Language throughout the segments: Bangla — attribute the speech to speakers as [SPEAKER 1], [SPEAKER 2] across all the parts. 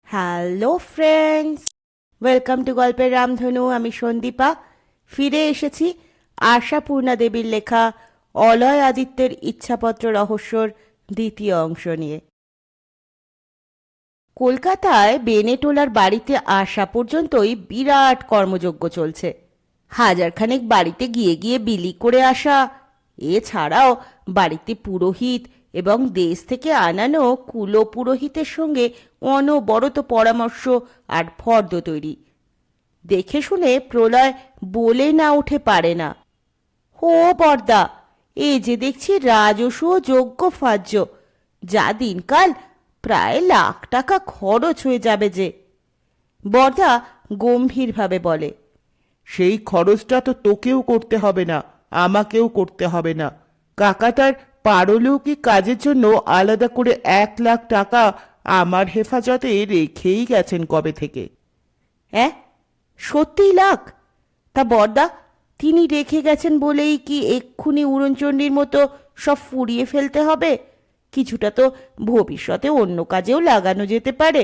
[SPEAKER 1] হ্যালো ফ্রেন্ডস, ওয়েলকাম টু গল্পের রামধনু। আমি সন্দীপা ফিরে এসেছি আশাপূর্ণা দেবীর লেখা অলয় আদিত্যের ইচ্ছাপত্র রহস্যর দ্বিতীয় অংশ নিয়ে। কলকাতায় বেনেটোলার বাড়িতে আসা পর্যন্তই বিরাট কর্মযজ্ঞ চলছে। হাজারখানেক বাড়িতে গিয়ে গিয়ে বিলি করে আসা, এছাড়াও বাড়িতে পুরোহিত এবং দেশ থেকে আনানো কুলো পুরোহিতের সঙ্গে অনবরত পরামর্শ আর ফর্দ তৈরি। দেখে শুনে প্রলয় বলে না উঠে পারে না, ও বর্দা, এ যে দেখছি রাজস্ব যোগ্য ফাজ্য, যা দিনকাল প্রায় লাখ টাকা খরচ হয়ে যাবে যে। বর্দা গম্ভীরভাবে বলে,
[SPEAKER 2] সেই খরচটা তো তোকেও করতে হবে না, আমাকেও করতে হবে না। কাকা তার পারলৌকিক কাজের জন্য আলাদা করে 1,00,000 টাকা আমার হেফাজতে রেখেই গেছেন কবে থেকে।
[SPEAKER 1] হ্যাঁ, সত্যিই লাখ? তা বর্দা, তিনি রেখে গেছেন বলেই কি এক্ষুনি উড়নচণ্ডীর মতো সব ফুরিয়ে ফেলতে হবে? কিছুটা তো ভবিষ্যতে অন্য কাজেও লাগানো যেতে পারে।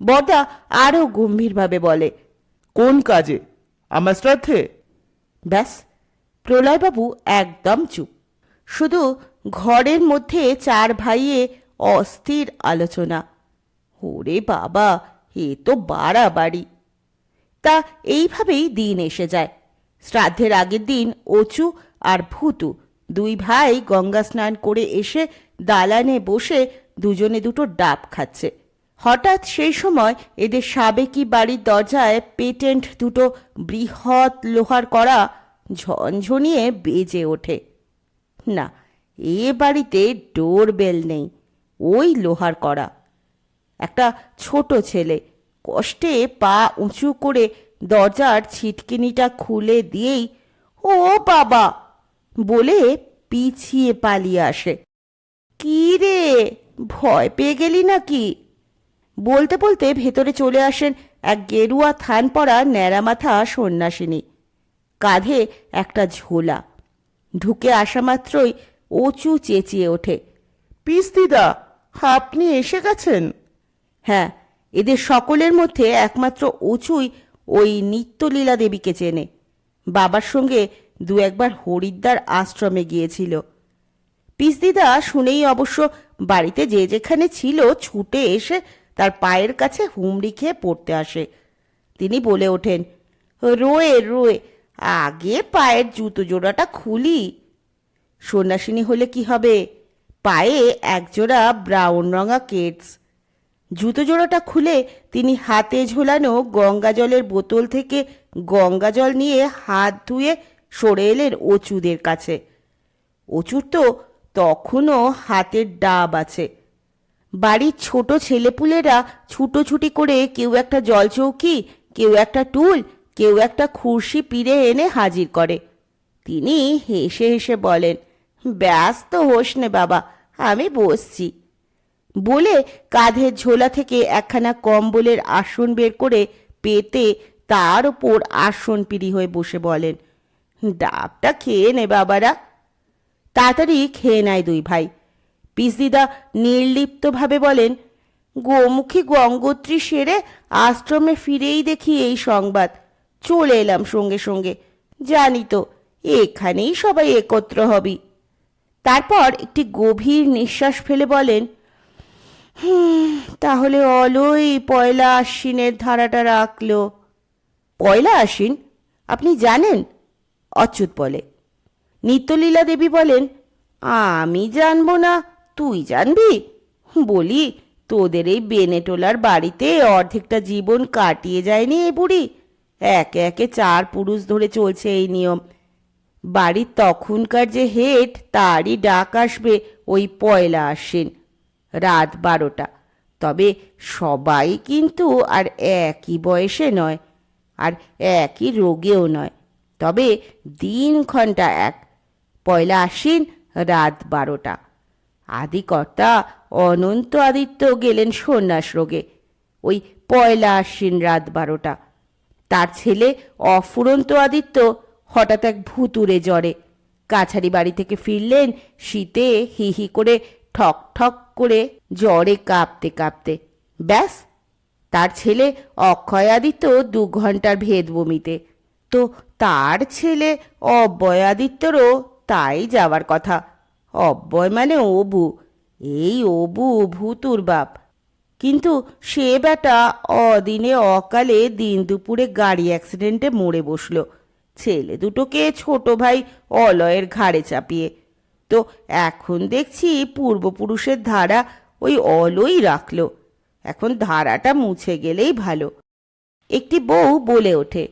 [SPEAKER 1] বর্দা আরও গম্ভীরভাবে বলে,
[SPEAKER 2] কোন কাজে? আমার শ্রাদ্ধে?
[SPEAKER 1] ব্যাস, প্রলয়বাবু একদম চুপ। শুধু ঘরের মধ্যে চার ভাইয়ে অস্থির আলোচনা। ওরে বাবা, এ তো বাড়াবাড়ি। তা এইভাবেই দিন এসে যায়। শ্রাদ্ধের আগের দিন অচু আর ভূতু দুই ভাই গঙ্গা স্নান করে এসে দালানে বসে দুজনে দুটো ডাব খাচ্ছে। হঠাৎ সেই সময় এদের সাবেকি বাড়ির দরজায় পেটেন্ট দুটো বৃহৎ লোহার কড়া ঝনঝনিয়ে বেজে ওঠে। না, এ বাড়িতে ডোর বেল নেই, ওই লোহার কড়া। একটা ছোট ছেলে কষ্টে পা উঁচু করে দরজার ছিটকিনিটা খুলে দিয়েই ও বাবা বলে পিছিয়ে পালিয়ে আসে। কি রে, ভয় পেয়ে গেলি নাকি? বলতে বলতে ভেতরে চলে আসেন এক গেরুয়া থান পরা ন্যাড়ামাথা সন্ন্যাসিনী, কাঁধে একটা ঝোলা। ঢুকে আসা মাত্রই অচু চেঁচিয়ে ওঠে,
[SPEAKER 2] পিস দিদা, আপনি এসে গেছেন?
[SPEAKER 1] হ্যাঁ, এদের সকলের মধ্যে একমাত্র অচুই ওই নিত্যলীলা দেবীকে চেনে। বাবার সঙ্গে দু একবার হরিদ্বার আশ্রমে গিয়েছিল। পিসদিদা শুনেই অবশ্য বাড়িতে যে যেখানে ছিল ছুটে এসে তার পায়ের কাছে হুমড়ি খেয়ে পড়তে আসে। তিনি বলে ওঠেন, রোয়ে রোয়ে, আগে পায়ের জুতো জোড়াটা খুলি। সন্ন্যাসিনী হলে কি হবে, পায়ে একজোড়া ব্রাউন রঙা কেটস। জুতো জোড়াটা খুলে তিনি হাতে ঝোলানো গঙ্গা জলের বোতল থেকে গঙ্গা জল নিয়ে হাত ধুয়ে সরে এলেন অচুদের কাছে। অচুর তো তখনও হাতের ডাব আছে। বাড়ির ছোট ছেলেপুলেরা ছুটোছুটি করে কেউ একটা জলচৌকি, কেউ একটা টুল, কেউ একটা খুরশি পিড়ে এনে হাজির করে। তিনি হেসে হেসে বলেন, ব্যস্ত হোস নে বাবা, আমি বসছি বলে কাঁধের ঝোলা থেকে একখানা কম্বলের আসন বের করে পেতে তার ওপর আসন পিড়ি হয়ে বসে বলেন, ডাবটা খেয়ে নে বাবারা। তাড়াতাড়ি খেয়ে নেয় দুই ভাই। পিসদিদা নির্লিপ্তভাবে বলেন, গোমুখী গঙ্গোত্রী সেরে আশ্রমে ফিরেই দেখি এই সংবাদ। চলে এলাম সঙ্গে সঙ্গে, জানি তো এখানেই সবাই একত্র হবি। তারপর একটি গভীর নিঃশ্বাস ফেলে বলেন, তাহলে অলই পয়লা আশ্বিনের ধারাটা রাখলো। পয়লা আশ্বিন আপনি জানেন? অচ্যুত বলে। নিত্যলীলা দেবী বলেন, আমি জানবো না, তুই জানবি? বলি, তোদের এই বেনেটোলার বাড়িতে অর্ধেকটা জীবন কাটিয়ে যায়নি এ বুড়ি? একে একে 4 পুরুষ ধরে চলছে এই নিয়ম। বাড়ির তখনকার যে হেড, তারই ডাক আসবে ওই পয়লা আশ্বিন রাত 12টা। তবে সবাই কিন্তু আর একই বয়সে নয়, আর একই রোগেও নয়। তবে দিন ঘন্টা এক, পয়লা আশ্বিন রাত 12টা। আদিকর্তা অনন্ত আদিত্য গেলেন সন্ন্যাস রোগে ওই পয়লা আশ্বিন রাত 12টা। তার ছেলে অফুরন্ত আদিত্য হঠাৎ এক ভুতুরে জ্বরে কাছারি বাড়ি থেকে ফিরলেন শীতে হি হি করে, ঠক ঠক করে, জ্বরে কাঁপতে কাঁপতে। ব্যাস, তার ছেলে অক্ষয় আদিত্য 2 ঘন্টার ভেদভূমিতে, তো তার ছেলে অব্যয় আদিত্যরও তাই যাওয়ার কথা। অব্যয় মানে অবু, এই অবু ভূতুর বাপ। কিন্তু সে বেটা অদিনে অকালে দিন দুপুরে গাড়ি অ্যাক্সিডেন্টে মরে বসলো, ছেলে দুটোকে ছোট ভাই অলয়ের ঘাড়ে চাপিয়ে। তো এখন দেখছি পূর্বপুরুষের ধারা ওই অলই রাখলো। এখন ধারাটা মুছে গেলেই ভালো। একটি বউ বলে ওঠে,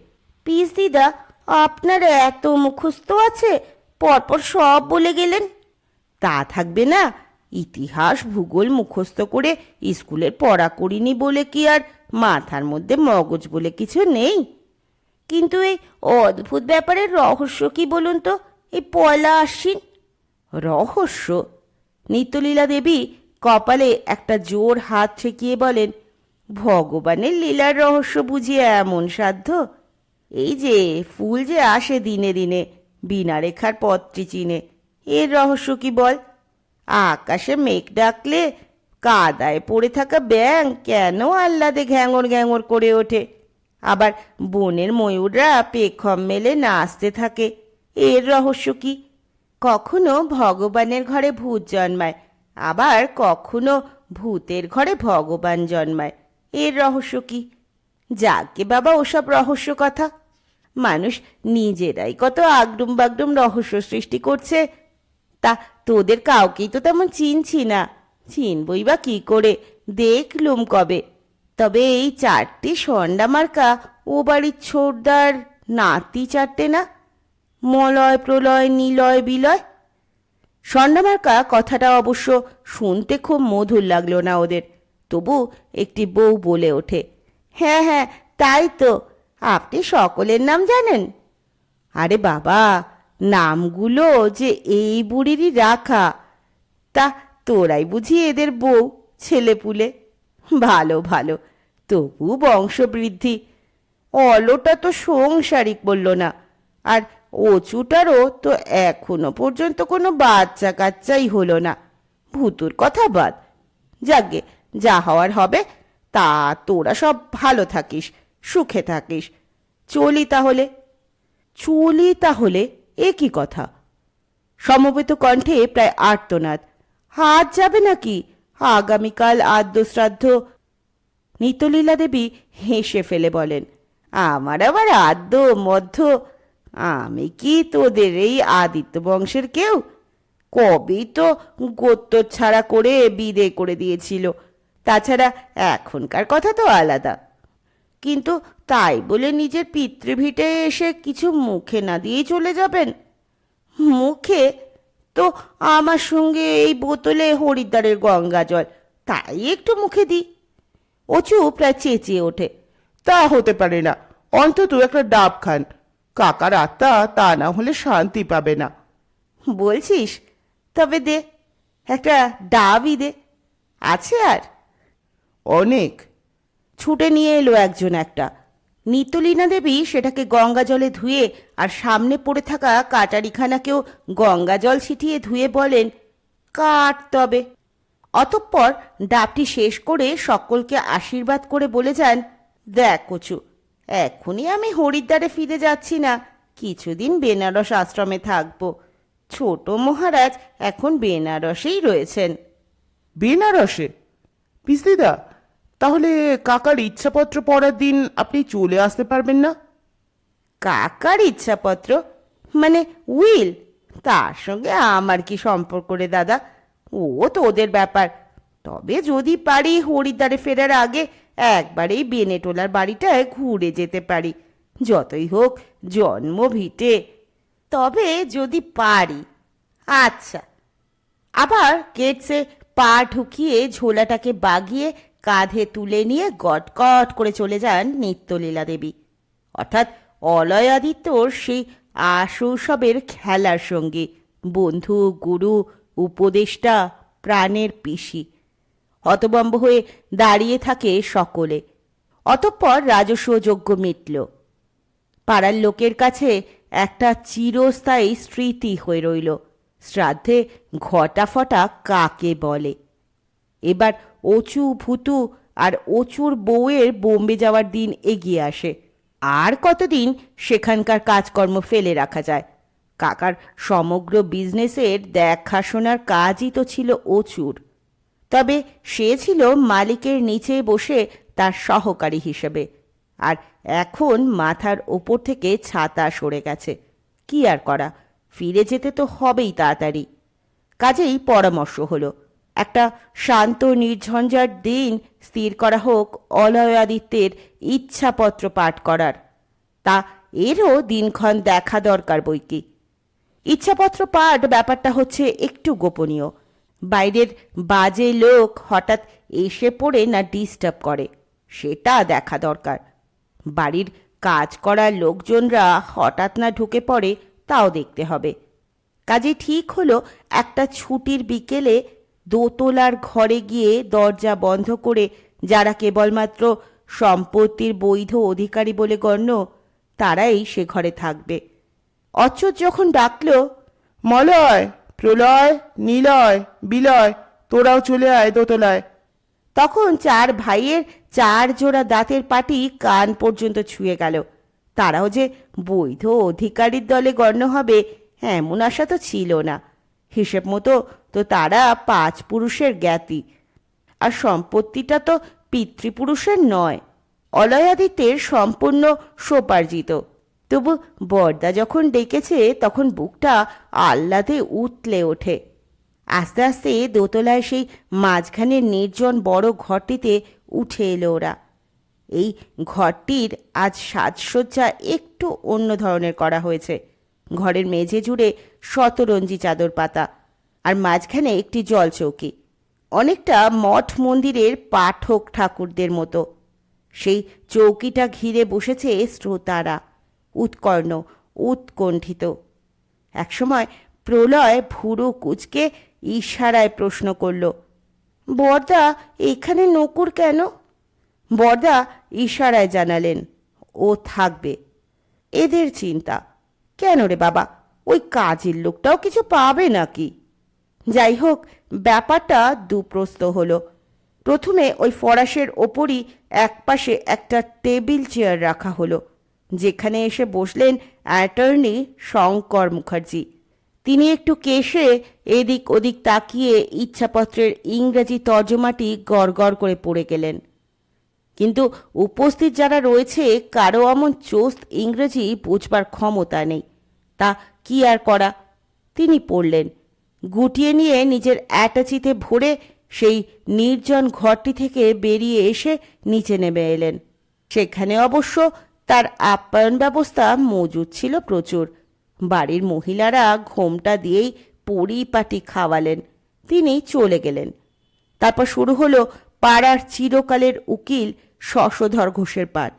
[SPEAKER 1] পিস দিদা, আপনার এত মুখস্থ আছে, পরপর সব বলে গেলেন। তা থাকবে না, ইতিহাস ভূগোল মুখস্থ করে স্কুলের পড়া করিনি বলে কি আর মাথার মধ্যে মগজ বলে কিছু নেই? কিন্তু এই অদ্ভুত ব্যাপারের রহস্য কি বলুন তো, এই পয়লা আশ্বিন? রহস্য? নিত্যলীলা দেবী কপালে একটা জোর হাত ঠেকিয়ে বলেন, ভগবানের লীলার রহস্য বুঝি এমন সাধ্য? এই যে ফুল যে আসে দিনে দিনে বিনা রেখার পত্রী চিনে, এর রহস্য কি বল? আকাশে মেঘ ডাকলে কাদায় পড়ে থাকা ব্যাঙ কেন আহ্লাদে ঘ্যাঙর ঘ্যাঙর করে ওঠে? আবার বনের ময়ূররা পেখম মেলে নাচতে থাকে, এর রহস্য কি? কখনো ভগবানের ঘরে ভূত জন্মায়, আবার কখনো ভূতের ঘরে ভগবান জন্মায়, এর রহস্য কি? যাকে বাবা ওসব রহস্য কথা, মানুষ নিজেরাই কত আগডুম বাগডুম রহস্য সৃষ্টি করছে। তা তোদের কাউকেই তো তেমন চিনছি না, চিনবই বা কি করে, দেখলুম কবে। তবে এই 4টি সন্ডা মার্কা ও বাড়ির ছোটদার নাতি 4টে না, মলয় প্রলয় নিলয় বিলয়। স্বর্ণমার্কা কথাটা অবশ্য শুনতে খুব মধুর লাগলো না ওদের, তবু একটি বউ বলে ওঠে, হ্যাঁ হ্যাঁ তাই তো, আপনি সকলের নাম জানেন? আরে বাবা, নামগুলো যে এই বুড়িরই রাখা। তা তোরাই বুঝি এদের বউ ছেলেপুলে? ভালো ভালো, তবু বংশবৃদ্ধি। অলোটা তো সংসারিক বলল না, আর অচুটারও তো এখনো পর্যন্ত কোনো বাচ্চা কাচ্চাই হলো না। ভূতুর কথা বাদ, যাগে যা হওয়ার হবে। তা তোরা সব ভালো থাকিস, সুখে থাকিস। চলি তাহলে। চলি তাহলে, এ কি কথা? সমবেত কণ্ঠে প্রায় আর্তনাদ। হাত যাবে নাকি? আগামীকাল আদ্য শ্রাদ্ধ। নিত্যলীলা দেবী হেসে ফেলে বলেন, আমার আবার আদ্য মধ্য? আমি কি তোদের এই আদিত্য বংশের কেউ? কবেই তো গোত্র ছাড়া করে বিদে করে দিয়েছিল। তাছাড়া এখনকার কথা তো আলাদা। কিন্তু তাই বলে নিজের পিতৃভিটে এসে কিছু মুখে না দিয়েই চলে যাবেন? মুখে তো আমার সঙ্গে এই বোতলে হরিদ্বারের গঙ্গা জল, তাই একটু মুখে দিই। অচু প্রায় চেঁচিয়ে ওঠে,
[SPEAKER 2] তা হতে পারে না, অন্তত একটা ডাব খান। কাকার আত্মা তা না হলে শান্তি পাবে না।
[SPEAKER 1] বলছিস? তবে দে, একটা ডাবই দে। আছে আর?
[SPEAKER 2] অনেক।
[SPEAKER 1] ছুটে নিয়ে এলো একজন একটা। নিত্যলীনা দেবী সেটাকে গঙ্গা জলে ধুয়ে আর সামনে পড়ে থাকা কাটারিখানাকেও গঙ্গা জল ছিটিয়ে ধুয়ে বলেন, কাট তবে। অতঃপর ডাবটি শেষ করে সকলকে আশীর্বাদ করে বলে যান, দেখ কচু, এখনই আমি হরিদ্বারে ফিরে যাচ্ছি না, কিছুদিন বেনারস আশ্রমে থাকবো। ছোট মহারাজ এখন বেনারসেই রয়েছেন।
[SPEAKER 2] বেনারসে? পিসদিদা, তাহলে কাকার ইচ্ছাপত্র পড়ার দিন আপনি চলে আসতে পারবেন না?
[SPEAKER 1] কাকার ইচ্ছাপত্র মানে উইল? তার সঙ্গে আমার কি সম্পর্ক রে দাদা? ও তো ওদের ব্যাপার। তবে যদি পারি হরিদ্বারে ফেরার আগে একবারেই বেনেটোলার বাড়িটায় ঘুরে যেতে পারি। যতই হোক জন্ম ভিটে। তবে যদি পারি। আচ্ছা। আবার গেটসে পা ঢুকিয়ে ঝোলাটাকে বাগিয়ে কাঁধে তুলে নিয়ে গটগট করে চলে যান নিত্যলীলা দেবী, অর্থাৎ অলয় আদিত্যর সেই আশৈশবের খেলার সঙ্গী, বন্ধু, গুরু, উপদেষ্টা, প্রাণের পিসি। হতবম্ব হয়ে দাঁড়িয়ে থাকে সকলে। অতঃপর রাজস্ব যজ্ঞ মিটল। পাড়ার লোকের কাছে একটা চিরস্থায়ী স্মৃতি হয়ে রইল শ্রাদ্ধে ঘটা ফটা কাকে বলে। এবার অচু, ভুতু আর অচুর বউয়ের বোম্বে যাওয়ার দিন এগিয়ে আসে। আর কতদিন সেখানকার কাজকর্ম ফেলে রাখা যায়? কাকার সমগ্র বিজনেসের দেখাশোনার কাজই তো ছিল অচুর। তবে সে ছিল মালিকের নিচে বসে তার সহকারী হিসেবে, আর এখন মাথার ওপর থেকে ছাতা সরে গেছে। কি আর করা, ফিরে যেতে তো হবেই তাড়াতাড়ি। কাজেই পরামর্শ হলো, একটা শান্ত নির্ঝঞ্ঝাট দিন স্থির করা হোক অলয়াদিত্যের ইচ্ছাপত্র পাঠ করার। তা এরও দিনক্ষণ দেখা দরকার বইকি। ইচ্ছাপত্র পাঠ ব্যাপারটা হচ্ছে একটু গোপনীয়। বাইরের বাজে লোক হঠাৎ এসে পড়ে না ডিস্টার্ব করে, সেটা দেখা দরকার। বাড়ির কাজ করার লোকজনরা হঠাৎ না ঢুকে পড়ে, তাও দেখতে হবে। কাজে ঠিক হলো একটা ছুটির বিকেলে দোতলার ঘরে গিয়ে দরজা বন্ধ করে যারা কেবলমাত্র সম্পত্তির বৈধ অধিকারী বলে গণ্য, তারাই সে ঘরে থাকবে। অচ্যুত যখন ডাকল,
[SPEAKER 2] মলয়, প্রলয়, নিলয়, বিলয়, তোরাও চলে আয় দোতলায়।
[SPEAKER 1] তখন চার ভাইয়ের চার জোড়া দাঁতের পাটি কান পর্যন্ত ছুঁয়ে গেল। তারাও যে বৈধ অধিকারীর দলে গণ্য হবে এমন আশা তো ছিল না। হিসেব মতো তো তারা 5 পুরুষের জ্ঞাতি, আর সম্পত্তিটা তো পিতৃপুরুষের নয়, অলয়াদিত্যের সম্পূর্ণ সোপার্জিত। তবু বরদা যখন ডেকেছে তখন বুকটা আহ্লাদে উতলে ওঠে। আস্তে আস্তে দোতলায় সেই মাঝখানের নির্জন বড় ঘরটিতে উঠে এলো ওরা। এই ঘরটির আজ সাজসজ্জা একটু অন্য ধরনের করা হয়েছে। ঘরের মেঝে জুড়ে শতরঞ্জি চাদর পাতা, আর মাঝখানে একটি জলচৌকি, অনেকটা মঠ মন্দিরের পাঠক ঠাকুরদের মতো। সেই চৌকিটা ঘিরে বসেছে শ্রোতারা, উৎকর্ণ, উৎকণ্ঠিত। একসময় প্রলয় ভুরু কুঁচকে ইশারায় প্রশ্ন করল, বরদা এখানে নকুর কেন? বরদা ইশারায় জানালেন, ও থাকবে, এদের চিন্তা। কেন রে বাবা, ওই কাজের লোকটাও কিছু পাবে নাকি? যাই হোক, ব্যাপারটা দুপ্রস্ত হলো। প্রথমে ওই ফরাসের ওপরই একপাশে একটা টেবিল চেয়ার রাখা হলো, যেখানে এসে বসলেন অ্যাটর্নি শঙ্কর মুখার্জি। তিনি একটু কেশে এদিক ওদিক তাকিয়ে ইচ্ছাপত্রের ইংরেজি তর্জমাটি গড়গড় করে পড়ে গেলেন। কিন্তু উপস্থিত যারা রয়েছে কারো এমন চোস্ত ইংরেজি বুঝবার ক্ষমতা নেই। তা কি আর করা, তিনি পড়লেন। গুটিয়ে নিয়ে নিজের অ্যাটাচিতে ভরে সেই নির্জন ঘরটি থেকে বেরিয়ে এসে নিচে নেমে এলেন। সেখানে অবশ্য তার আপ্যায়ন ব্যবস্থা মজুদ ছিল প্রচুর। বাড়ির মহিলারা ঘোমটা দিয়েই পরিপাটি খাওয়ালেন, তিনি চলে গেলেন। তারপর শুরু হলো পাড়ার চিরকালের উকিল শশধর ঘোষের পাঠ।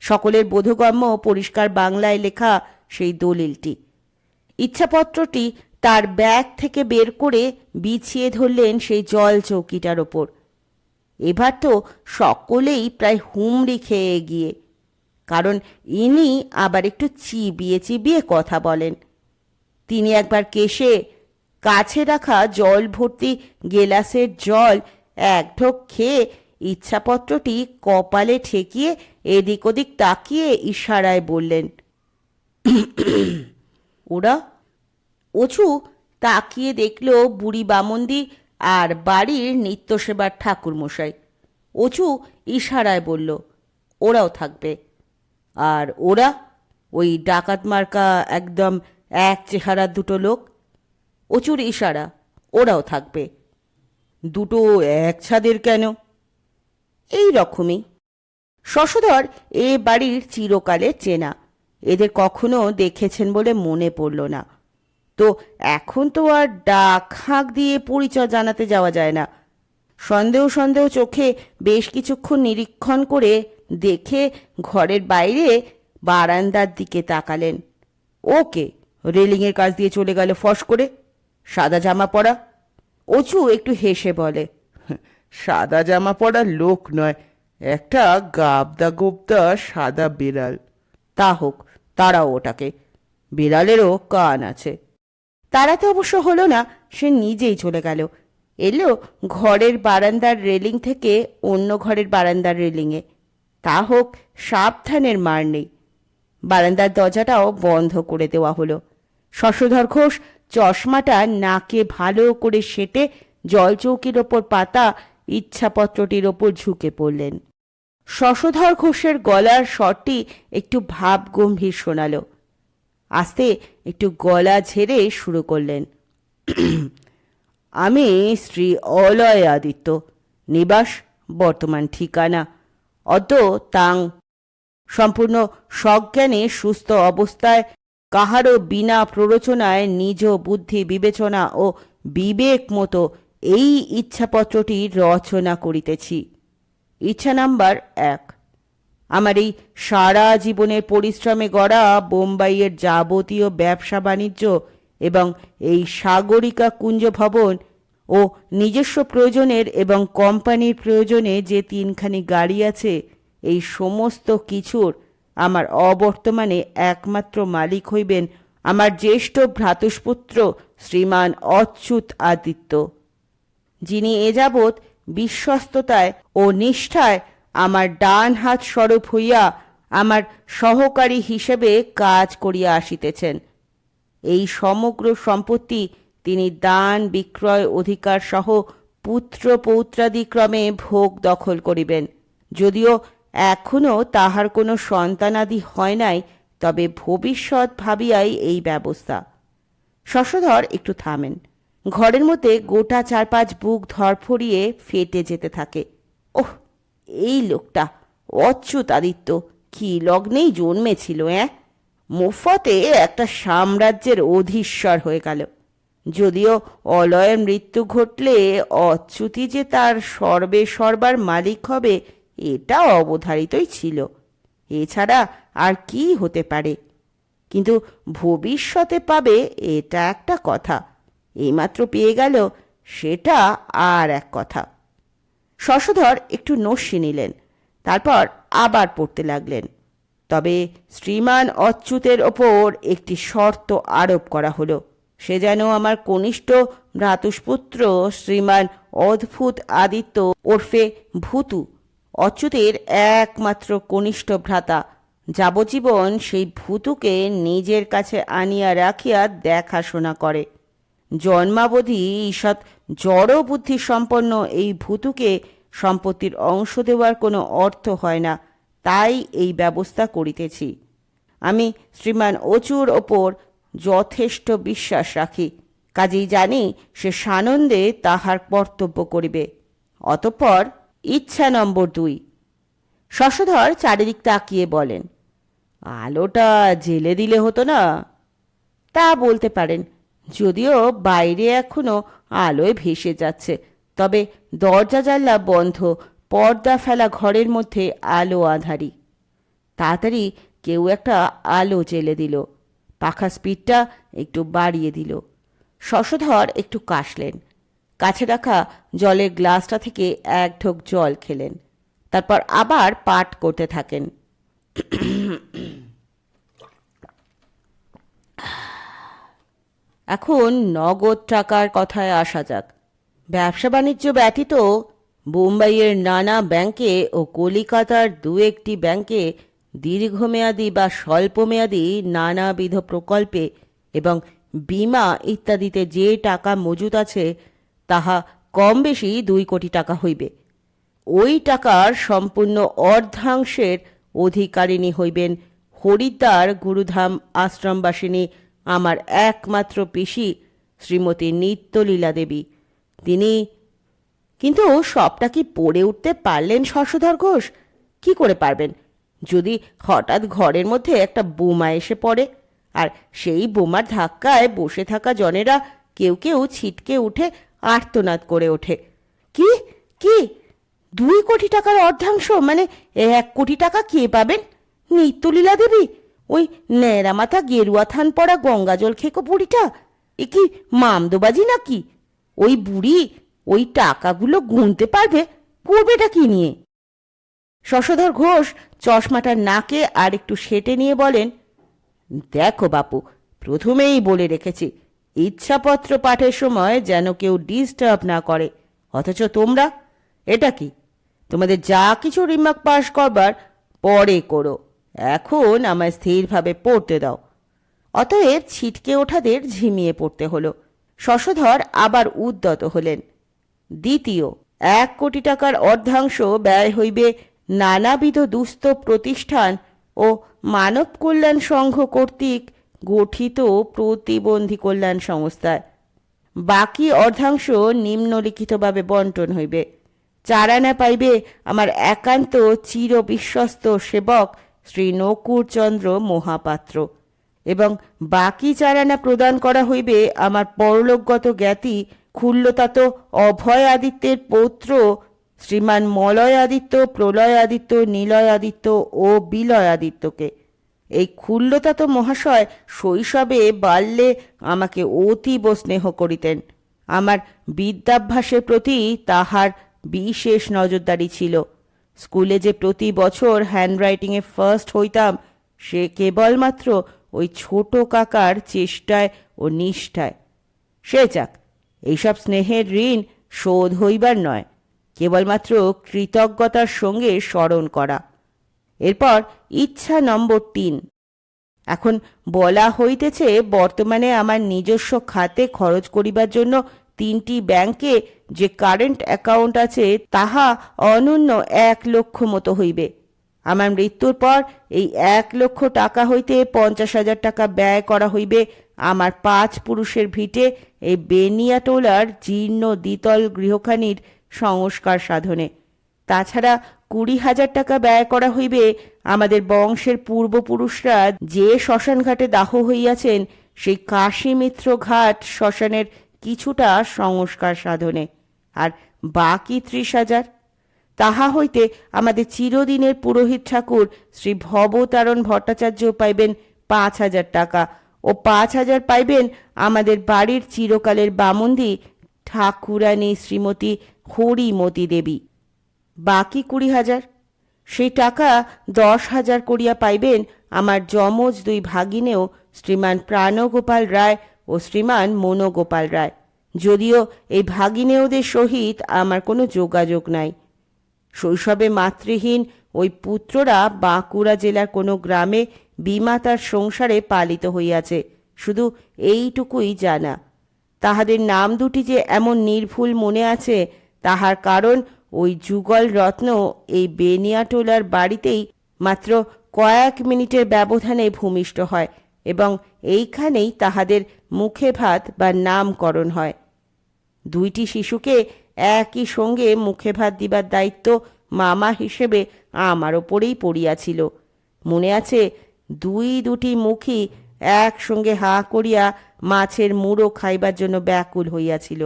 [SPEAKER 1] সকলের বোধগম্য পরিষ্কার বাংলায় লেখা সেই দলিলটি। ইচ্ছাপত্রটি তার ব্যাগ থেকে বের করে বিছিয়ে ধরলেন সেই জল চৌকিটার ওপর। এবার তো সকলেই প্রায় হুমড়ি খেয়ে গিয়ে, কারণ ইনি আবার একটু চিবিয়ে চিবিয়ে কথা বলেন। তিনি একবার কেশে কাছে রাখা জল ভর্তি গেলাসের জল এক ঢোক খেয়ে ইচ্ছাপত্রটি কপালে ঠেকিয়ে এদিক ওদিক তাকিয়ে ইশারায় বললেন, ওরা। অছু তাকিয়ে দেখল বুড়ি বামন্দি আর বাড়ির নিত্যসেবার ঠাকুরমশাই। অছু ইশারায় বলল, ওরাও থাকবে। আর ওরা, ওই ডাকাত মার্কা একদম এক চেহারার দুটো লোক। অচুর ইশারা, ওরাও থাকবে। দুটো এক ছাদের কেন? এই রকমই। শশধর এ বাড়ির চিরকালের চেনা, এদের কখনো দেখেছেন বলে মনে পড়ল না। তো এখন তো আর ডাক হাঁক দিয়ে পরিচয় জানাতে যাওয়া যায় না। সন্দেহ সন্দেহ চোখে বেশ কিছুক্ষণ নিরীক্ষণ করে দেখে ঘরের বাইরে বারান্দার দিকে তাকালেন। ওকে, রেলিংয়ের কাছ দিয়ে চলে গেল ফস করে, সাদা জামা পরা। অচু একটু হেসে বলে,
[SPEAKER 2] সাদা জামা পরা লোক নয়, একটা গাবদা গোবদা সাদা বিড়াল।
[SPEAKER 1] তা হোক, তারাও ওটাকে, বিড়ালেরও কান আছে। তাড়াতে অবশ্য হলো না, সে নিজেই চলে গেল। এলো ঘরের বারান্দার রেলিং থেকে অন্য ঘরের বারান্দার রেলিংয়ে। তা হোক, সাবধানের মার নেই। বারান্দার দরজাটাও বন্ধ করে দেওয়া হলো। শশধর ঘোষ চশমাটা নাকে ভালো করে সেটে জলচৌকির ওপর পাতা ইচ্ছাপত্রটির ওপর ঝুঁকে পড়লেন। শশধর ঘোষের গলার স্বরটি একটু ভাবগম্ভীর শোনালো। আস্তে একটু গলা ঝেড়ে শুরু করলেন। আমি শ্রী অলয় আদিত্য, নিবাস বর্তমান ঠিকানা অদ্য তাং। সম্পূর্ণ সজ্ঞানে সুস্থ অবস্থায় কাহারও বিনা প্ররোচনায় নিজ বুদ্ধি বিবেচনা ও বিবেক মতো এই ইচ্ছাপত্রটি রচনা করিতেছি। ইচ্ছা নাম্বার ১। আমার এই সারা জীবনের পরিশ্রমে গড়া বোম্বাইয়ের যাবতীয় ব্যবসা বাণিজ্য এবং এই সাগরিকা কুঞ্জ ভবন ও নিজস্ব প্রয়োজনের এবং কোম্পানির প্রয়োজনে যে ৩খানি গাড়ি আছে, এই সমস্ত কিছুর আমার অবর্তমানে একমাত্র মালিক হইবেন আমার জ্যেষ্ঠ ভ্রাতুষ্পুত্র শ্রীমান অচ্যুত আদিত্য, যিনি এ যাবৎ বিশ্বস্ততায় ও নিষ্ঠায় আমার ডান হাত স্বরূপ হইয়া আমার সহকারী হিসেবে কাজ করিয়া আসিতেছেন। এই সমগ্র সম্পত্তি তিনি দান বিক্রয় অধিকার সহ পুত্র পৌত্রাদিক্রমে ভোগ দখল করিবেন। যদিও এখনও তাহার কোনো সন্তানাদি হয় নাই, তবে ভবিষ্যৎ ভাবিয়াই এই ব্যবস্থা। শশধর একটু থামেন। ঘরের মধ্যে গোটা ৪-৫ বুক ধরফড়িয়ে ফেটে যেতে থাকে। ওহ, এই লোকটা অচ্যুত আদিত্য কি লগ্নেই জন্মেছিল! মোফতে একটা সাম্রাজ্যের অধীশ্বর হয়ে গেল। যদিও অলয়ের মৃত্যু ঘটলে অচ্যুতি যে তার সর্বে সর্বার মালিক হবে, এটা অবধারিতই ছিল। এছাড়া আর কি হতে পারে? কিন্তু ভবিষ্যতে পাবে, এটা একটা কথা। এইমাত্র পেয়ে গেল, সেটা আর এক কথা। শশধর একটু নস্যি নিলেন, তারপর আবার পড়তে লাগলেন। তবে শ্রীমান অচ্যুতের ওপর একটি শর্ত আরোপ করা হলো। সে যেন আমার কনিষ্ঠ ভ্রাতুষ্পুত্র শ্রীমান অদ্ভুত আদিত্য ওরফে ভূতু, অচ্যুতের একমাত্র কনিষ্ঠ ভ্রাতা, যাবজ্জীবন সেই ভূতুকে নিজের কাছে আনিয়া রাখিয়া দেখাশোনা করে। জন্মাবধি ঈষৎ জড় বুদ্ধি সম্পন্ন এই ভূতুকে সম্পত্তির অংশ দেওয়ার কোনো অর্থ হয় না, তাই এই ব্যবস্থা করিতেছি। আমি শ্রীমান অচুর ওপর যথেষ্ট বিশ্বাস রাখি, কাজেই জানি সে সানন্দে তাহার কর্তব্য করিবে। অতঃপর ইচ্ছা নম্বর ২। শশধর চারিদিক তাকিয়ে বলেন, আলোটা জেলে দিলে হতো না? তা বলতে পারেন, যদিও বাইরে এখনো আলোয় ভেসে যাচ্ছে, তবে দরজা জানলা বন্ধ, পর্দা ফেলা ঘরের মধ্যে আলো আঁধারি। তাড়াতাড়ি কেউ একটা আলো জেলে দিল, পাখা স্পিডটা একটু বাড়িয়ে দিল। শশধর একটু কাশলেন, কাছে রাখা জলের গ্লাসটা থেকে এক ঢোক জল খেলেন, তারপর আবার পাঠ করতে থাকেন। এখন নগদ টাকার কথায় আসা যাক। ব্যবসা বাণিজ্য ব্যতীত বোম্বাইয়ের নানা ব্যাংকে ও কলিকাতার ২-১টি ব্যাংকে দীর্ঘমেয়াদী বা স্বল্পমেয়াদী নানাবিধ প্রকল্পে এবং বীমা ইত্যাদিতে যে টাকা মজুত আছে, তাহা কম বেশি ২ কোটি টাকা হইবে। ওই টাকার সম্পূর্ণ অর্ধাংশের অধিকারিণী হইবেন হরিদ্বার গুরুধাম আশ্রমবাসিনী আমার একমাত্র পিসি শ্রীমতী নিত্যলীলা দেবী। তিনি কিন্তু সবটা কি পড়ে উঠতে পারলেন শশধর ঘোষ? কি করে পারবেন, যদি হঠাৎ ঘরের মধ্যে একটা বোমা এসে পড়ে, আর সেই বোমার ধাক্কায় বসে থাকা জনেরা কেউ কেউ ছিটকে উঠে আর্তনাদ করে ওঠে। কি কি ২ কোটি টাকার অর্ধাংশ, মানে ১ কোটি টাকা কে পাবেন? নিত্যলীলা দেবী, ওই ন্যাড়া মাথা গেরুয়া থান পড়া গঙ্গাজল খেকো বুড়িটা। এ কি মামদোবাজি নাকি? ওই বুড়ি ওই টাকাগুলো গুনতে পারবে? করবেটা কি নিয়ে? শশধর ঘোষ চশমাটা নাকে আর একটু সেটে নিয়ে বলেন, দেখো বাপু, প্রথমেই বলে রেখেছি, ইচ্ছাপত্র পাঠের সময় যেন কেউ ডিস্টার্ব না করে। অথচ তোমরা, এটা কি? তোমাদের যা কিছু রিমার্ক পাশ করবার পরে করো, এখন আমায় স্থিরভাবে পড়তে দাও। অতএব ছিটকে ওঠাদের ঝিমিয়ে পড়তে হলো। শশধর আবার উদ্যত হলেন। দ্বিতীয়, 1 কোটি টাকার অর্ধাংশ ব্যয় হইবে নানাবিধ দুস্থ প্রতিষ্ঠান ও মানব কল্যাণ সংঘ কর্তৃক গঠিত প্রতিবন্ধী কল্যাণ সংস্থায়। বাকি অর্ধাংশ নিম্নলিখিতভাবে বন্টন হইবে। 4 আনা পাইবে আমার একান্ত চির বিশ্বস্ত সেবক শ্রী নকুরচন্দ্র মহাপাত্র, এবং বাকি 4 আনা প্রদান করা হইবে আমার পরলোকগত জ্ঞাতি ক্ষুল্লতাত অভয় আদিত্যের পৌত্র শ্রীমান মলয় আদিত্য, প্রলয় আদিত্য, নিলয় আদিত্য ও বিলয় আদিত্যকে। এই ক্ষুল্লতাত মহাশয় শৈশবে বাল্যে আমাকে অতীব স্নেহ করিতেন। আমার বিদ্যাভ্যাসের প্রতি তাহার বিশেষ নজরদারি ছিল। স্কুলে যে প্রতি বছর হ্যান্ডরাইটিংয়ে ফার্স্ট হইতাম, সে কেবলমাত্র ওই ছোট কাকার চেষ্টায় ও নিষ্ঠায়। সে যাক, এইসব স্নেহের ঋণ শোধ হইবার নয়, কেবলমাত্র কৃতজ্ঞতার সঙ্গে স্মরণ করা। এরপর ইচ্ছা নম্বর 3। এখন বলা হইতেছে, বর্তমানে আমার নিজস্ব খাতে খরচ করিবার জন্য 3টি ব্যাংকে যে কারেন্ট অ্যাকাউন্ট আছে, তাহা অনূন্য 1 লক্ষ মতো হইবে। আমার মৃত্যুর পর এই 1 লক্ষ টাকা হইতে 50,000 টাকা ব্যয় করা হইবে আমার 5 পুরুষের ভিটে এই বেনিয়াটোলার জীর্ণ দ্বিতল গৃহখানির সংস্কার সাধনে। তাছাড়া 20,000 টাকা ব্যয় করা হইবে আমাদের বংশের পূর্বপুরুষরা যে শ্মশানঘাটে দাহ হইয়াছেন, সেই কাশীমিত্র ঘাট শ্মশানের কিছুটা সংস্কার সাধনে। আর বাকি 30,000, তাহা হইতে আমাদের চিরদিনের পুরোহিত ঠাকুর শ্রী ভবতারণ ভট্টাচার্য পাইবেন 5,000 টাকা, ও 5,000 পাইবেন আমাদের বাড়ির চিরকালের বামুন্দি ঠাকুরানী শ্রীমতী হরিমতী দেবী। বাকি 20,000, সেই টাকা 10,000 করিয়া পাইবেন আমার যমজ 2 ভাগিনেও শ্রীমান প্রাণগোপাল রায় ও শ্রীমান মনোগোপাল রায়, যদিও এই ভাগিনেওদের সহিত আমার কোনো যোগাযোগ নাই। শৈশবে মাতৃহীন ওই পুত্ররা বাঁকুড়া জেলার কোনো গ্রামে বিমাতার সংসারে পালিত হইয়াছে, শুধু এইটুকুই জানা। তাহাদের নাম দুটি যে এমন নির্ভুল মনে আছে, তাহার কারণ ওই যুগল রত্ন এই বেনিয়াটোলার বাড়িতেই মাত্র কয়েক মিনিটের ব্যবধানে ভূমিষ্ঠ হয়, এবং এইখানেই তাহাদের মুখে ভাত বা নামকরণ হয়। 2টি শিশুকে একই সঙ্গে মুখে ভাত দিবার দায়িত্ব মামা হিসেবে আমার ওপরেই পড়িয়াছিল। মনে আছে, 2টি মুখই একসঙ্গে হা করিয়া মাছের মুড়ো খাইবার জন্য ব্যাকুল হইয়াছিল।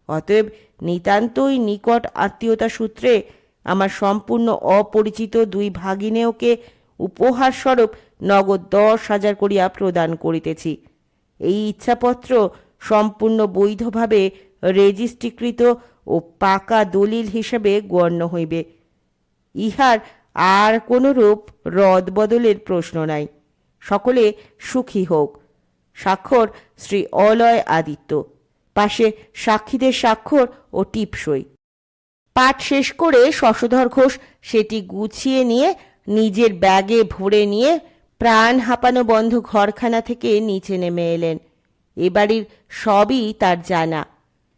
[SPEAKER 1] অতএব নিতান্তই নিকট আত্মীয়তা সূত্রে আমার সম্পূর্ণ অপরিচিত 2 ভাগিনেওকে উপহার স্বরূপ নগদ 10,000 করিয়া প্রদান করিতেছি। এই ইচ্ছাপত্র সম্পূর্ণ বৈধভাবে রেজিস্ট্রিকৃত ও পাকা দলিল হিসেবে গণ্য হইবে। ইহার আর কোনরূপ রদবদলের প্রশ্ন নাই। সকলে সুখী হোক। স্বাক্ষর শ্রী অলয় আদিত্য। পাশে সাক্ষীদের স্বাক্ষর ও টিপসই। পাঠ শেষ করে শশধর ঘোষ সেটি গুছিয়ে নিয়ে নিজের ব্যাগে ভরে নিয়ে প্রাণ হাঁপানো বন্ধ ঘরখানা থেকে নিচে নেমে এলেন। এ বাড়ির সবই তার জানা।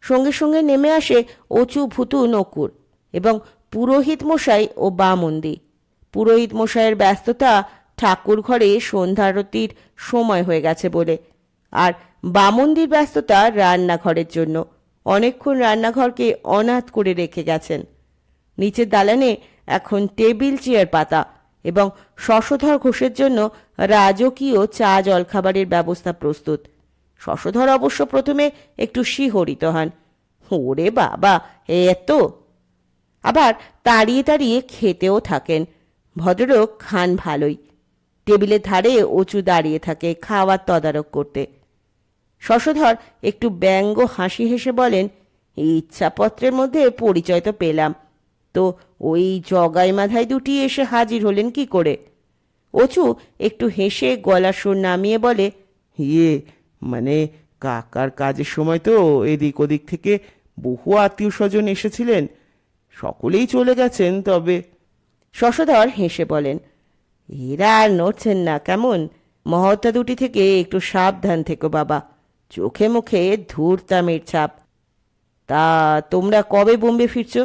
[SPEAKER 1] সঙ্গে সঙ্গে নেমে আসে অচু ভুতু নকুর এবং পুরোহিত মশাই ও বামুন্দি। পুরোহিত মশাইয়ের ব্যস্ততা ঠাকুর ঘরে সন্ধ্যারতির সময় হয়ে গেছে বলে, আর বামুন্দির ব্যস্ততা রান্নাঘরের জন্য। অনেকক্ষণ রান্নাঘরকে অনাথ করে রেখে গেছেন। নিচের দালানে এখন টেবিল চেয়ার পাতা এবং শশধর ঘোষের জন্য রাজকীয় চা জলখাবারের ব্যবস্থা প্রস্তুত। শশধর অবশ্য প্রথমে একটু শিহরিত হন। ওরে বাবা, এত! আবার তাড়িয়ে তাড়িয়ে খেতেও থাকেন। ভদ্রলোক খান ভালোই। টেবিলের ধারে অচু দাঁড়িয়ে থাকে খাওয়ার তদারক করতে। শশধর একটু ব্যঙ্গ হাসি হেসে বলেন, ইচ্ছাপত্রের মধ্যে পরিচয় তো পেলাম, তো ওই জগাই মাথায় 2টি এসে হাজির হলেন কি করে? অচু একটু হেসে গলার সুর নামিয়ে বলে,
[SPEAKER 2] ইয়ে মানে কাকার কাজের সময় তো এদিক ওদিক থেকে বহু আত্মীয় স্বজন এসেছিলেন, সকলেই চলে গেছেন। তবে
[SPEAKER 1] শশধর হেসে বলেন, এরা আর নড়ছেন না কেমন? মহত্তা দুটি থেকে একটু সাবধান থেকো বাবা, চোখে মুখে ধূর্তামের ছাপ। তা তোমরা কবে বোম্বে ফিরছো?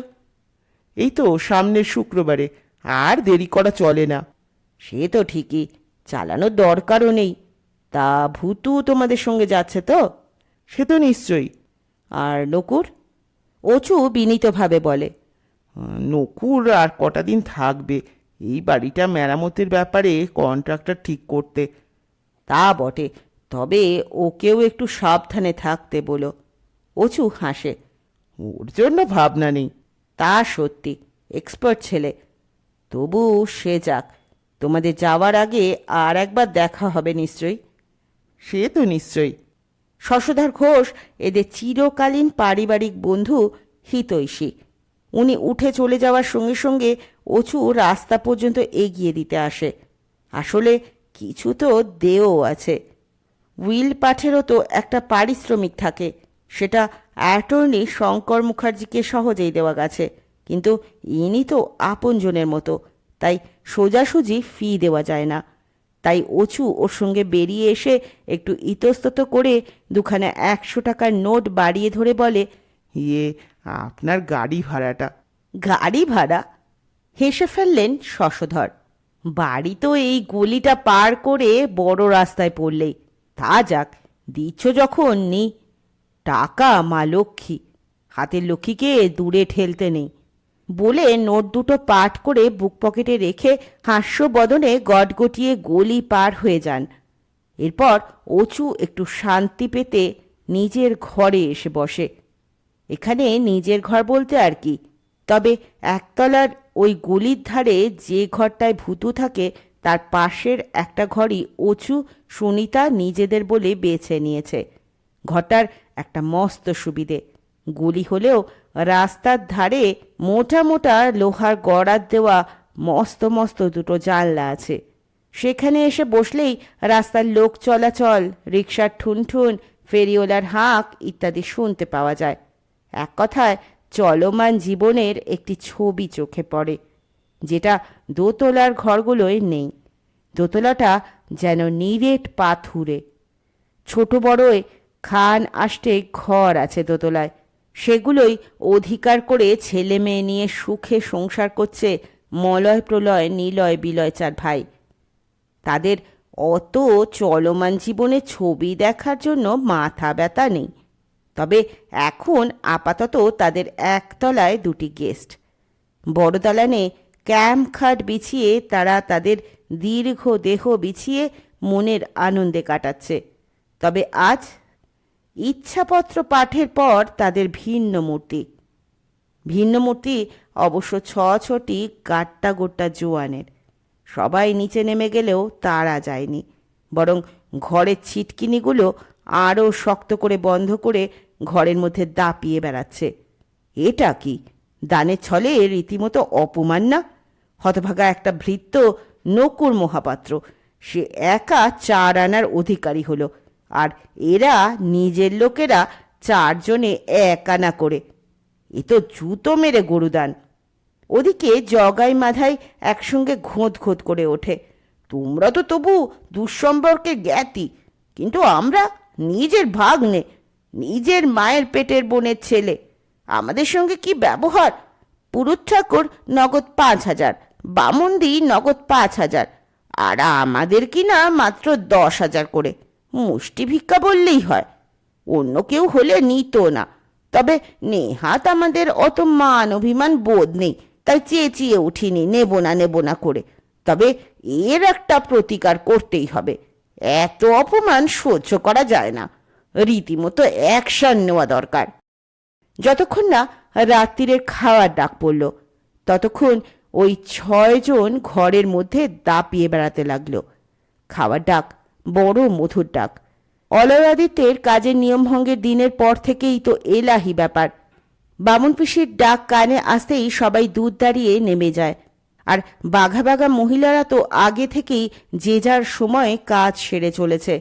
[SPEAKER 2] এই তো সামনের শুক্রবারে, আর দেরি করা চলে না।
[SPEAKER 1] সে তো ঠিকই, চালানোর দরকারও নেই। তা ভূতু তোমাদের সঙ্গে যাচ্ছে তো?
[SPEAKER 2] সে তো নিশ্চয়ই।
[SPEAKER 1] আর নকুর? অচু বিনীতভাবে বলে,
[SPEAKER 2] নকুর আর কটা দিন থাকবে, এই বাড়িটা মেরামতের ব্যাপারে কন্ট্রাক্টর ঠিক করতে।
[SPEAKER 1] তা বটে, তবে ওকেও একটু সাবধানে থাকতে বলো। অচু হাসে,
[SPEAKER 2] ওর জন্য ভাবনা নেই।
[SPEAKER 1] তা সত্যি, এক্সপার্ট ছেলে। তবু সে যাক, তোমাদের যাওয়ার আগে আর একবার দেখা হবে নিশ্চয়ই।
[SPEAKER 2] সে তো নিশ্চয়ই।
[SPEAKER 1] শশধর ঘোষ এদের চিরকালীন পারিবারিক বন্ধু, হিতৈষী। উনি উঠে চলে যাওয়ার সঙ্গে সঙ্গে অচু রাস্তা পর্যন্ত এগিয়ে দিতে আসে। আসলে কিছু তো দেও আছে। উইল পাঠেরও তো একটা পারিশ্রমিক থাকে, সেটা অ্যাটর্নি শঙ্কর মুখার্জিকে সহজেই দেওয়া গেছে, কিন্তু ইনি তো আপনজনের মতো, তাই সোজাসুজি ফি দেওয়া যায় না। তাই অচু ওর সঙ্গে বেরিয়ে এসে একটু ইতস্তত করে দুখানা 100 টাকার নোট বাড়িয়ে ধরে বলে,
[SPEAKER 2] ইয়ে, আপনার গাড়ি ভাড়াটা।
[SPEAKER 1] গাড়ি ভাড়া? হেসে ফেললেন শশধর। বাড়ি তো এই গলিটা পার করে বড় রাস্তায় পড়লেই। তা যাক, দিচ্ছ যখন নি। টাকা মা লক্ষ্মী, হাতের লক্ষ্মীকে দূরে ঠেলতে নেই বলে নোট দুটো পাঠ করে বুক পকেটে রেখে হাস্যবদনে গটগটিয়ে গলি পার হয়ে যান। এরপর অচু একটু শান্তি পেতে নিজের ঘরে এসে বসে। এখানে নিজের ঘর বলতে আর কি, তবে একতলার ওই গলির ধারে যে ঘরটায় ভূতু থাকে তার পাশের একটা ঘরই অচু সুনিতা নিজেদের বলে বেছে নিয়েছে। ঘরটার একটা মস্ত সুবিধে, গলি হলেও রাস্তার ধারে মোটা মোটা লোহার গড়ার দেওয়া মস্ত মস্ত দুটো জানলা আছে। সেখানে এসে বসলেই রাস্তার লোক চলাচল, রিকশার ঠুনঠুন, ফেরিওয়ালার হাঁক ইত্যাদি শুনতে পাওয়া যায়। এক কথায় চলমান জীবনের একটি ছবি চোখে পড়ে, যেটা দোতলার ঘরগুলোয় নেই। দোতলাটা যেন নিরেট পাথুরে। ছোট বড়ই খান আষ্টে ঘর আছে দোতলায়, সেগুলোই অধিকার করে ছেলে মেয়ে নিয়ে সুখে সংসার করছে মলয় প্রলয় নিলয় বিলয় চার ভাই। তাদের অত চলমান জীবনের ছবি দেখার জন্য মাথা ব্যথা নেই। তবে এখন আপাতত তাদের একতলায় দুটি গেস্ট। বড় দালানে ক্যাম্প খাট বিছিয়ে তারা তাদের দীর্ঘ দেহ বিছিয়ে মনের আনন্দে কাটাচ্ছে। তবে আজ ইচ্ছাপত্র পাঠের পর তাদের ভিন্ন মূর্তি অবশ্য ছটি গাট্টা গোট্টা জোয়ানের। সবাই নিচে নেমে গেলেও তারা যায়নি, বরং ঘরের ছিটকিনিগুলো আরও শক্ত করে বন্ধ করে ঘরের মধ্যে দাপিয়ে বেড়াচ্ছে। এটা কি দানের ছলে রীতিমতো অপমান না? হতভাগা একটা ভৃত্য নকুর মহাপাত্র, সে একা 4 আনার অধিকারী হলো, আর এরা নিজের লোকেরা 4 জনে 1 আনা করে। এ তো জুতো মেরে গরুদান। ওদিকে জগাই মাধাই একসঙ্গে ঘোঁত ঘোঁত করে ওঠে, তোমরা তো তবু দুঃসম্পর্কে জ্ঞাতি, কিন্তু আমরা নিজের ভাগ্নে, নিজের মায়ের পেটের বোনের ছেলে, আমাদের সঙ্গে কি ব্যবহার! পুরুত ঠাকুর নগদ 5,000, বামুন্দি নগদ 5,000, আর আমাদের কি না মাত্র 10,000 করে। মুষ্টি ভিক্ষা বললেই হয়। অন্য কেউ হলে নিত না, তবে নেহাত আমাদের অত মান অভিমান বোধ নেই, তাই চেঁচিয়ে উঠিনি নেব না করে। তবে এর একটা প্রতিকার করতেই হবে, এত অপমান সহ্য করা যায় না, রীতিমতো অ্যাকশন নেওয়া দরকার। যতক্ষণ না রাত্রিরের খাওয়ার ডাক পড়ল, ততক্ষণ ওই 6 জন ঘরের মধ্যে দাপিয়ে বেড়াতে লাগলো। খাওয়ার ডাক বড় মধুর ডাক। অলয়াদিত্যের কাজের নিয়মভঙ্গের দিনের পর থেকেই তো এলাহি ব্যাপার। বামুন পিসির ডাক কানে আসতেই সবাই দুধ দাঁড়িয়ে নেমে যায়, আর বাঘা বাঘা মহিলারা তো আগে থেকেই যে যার সময়ে কাজ সেরে চলেছে।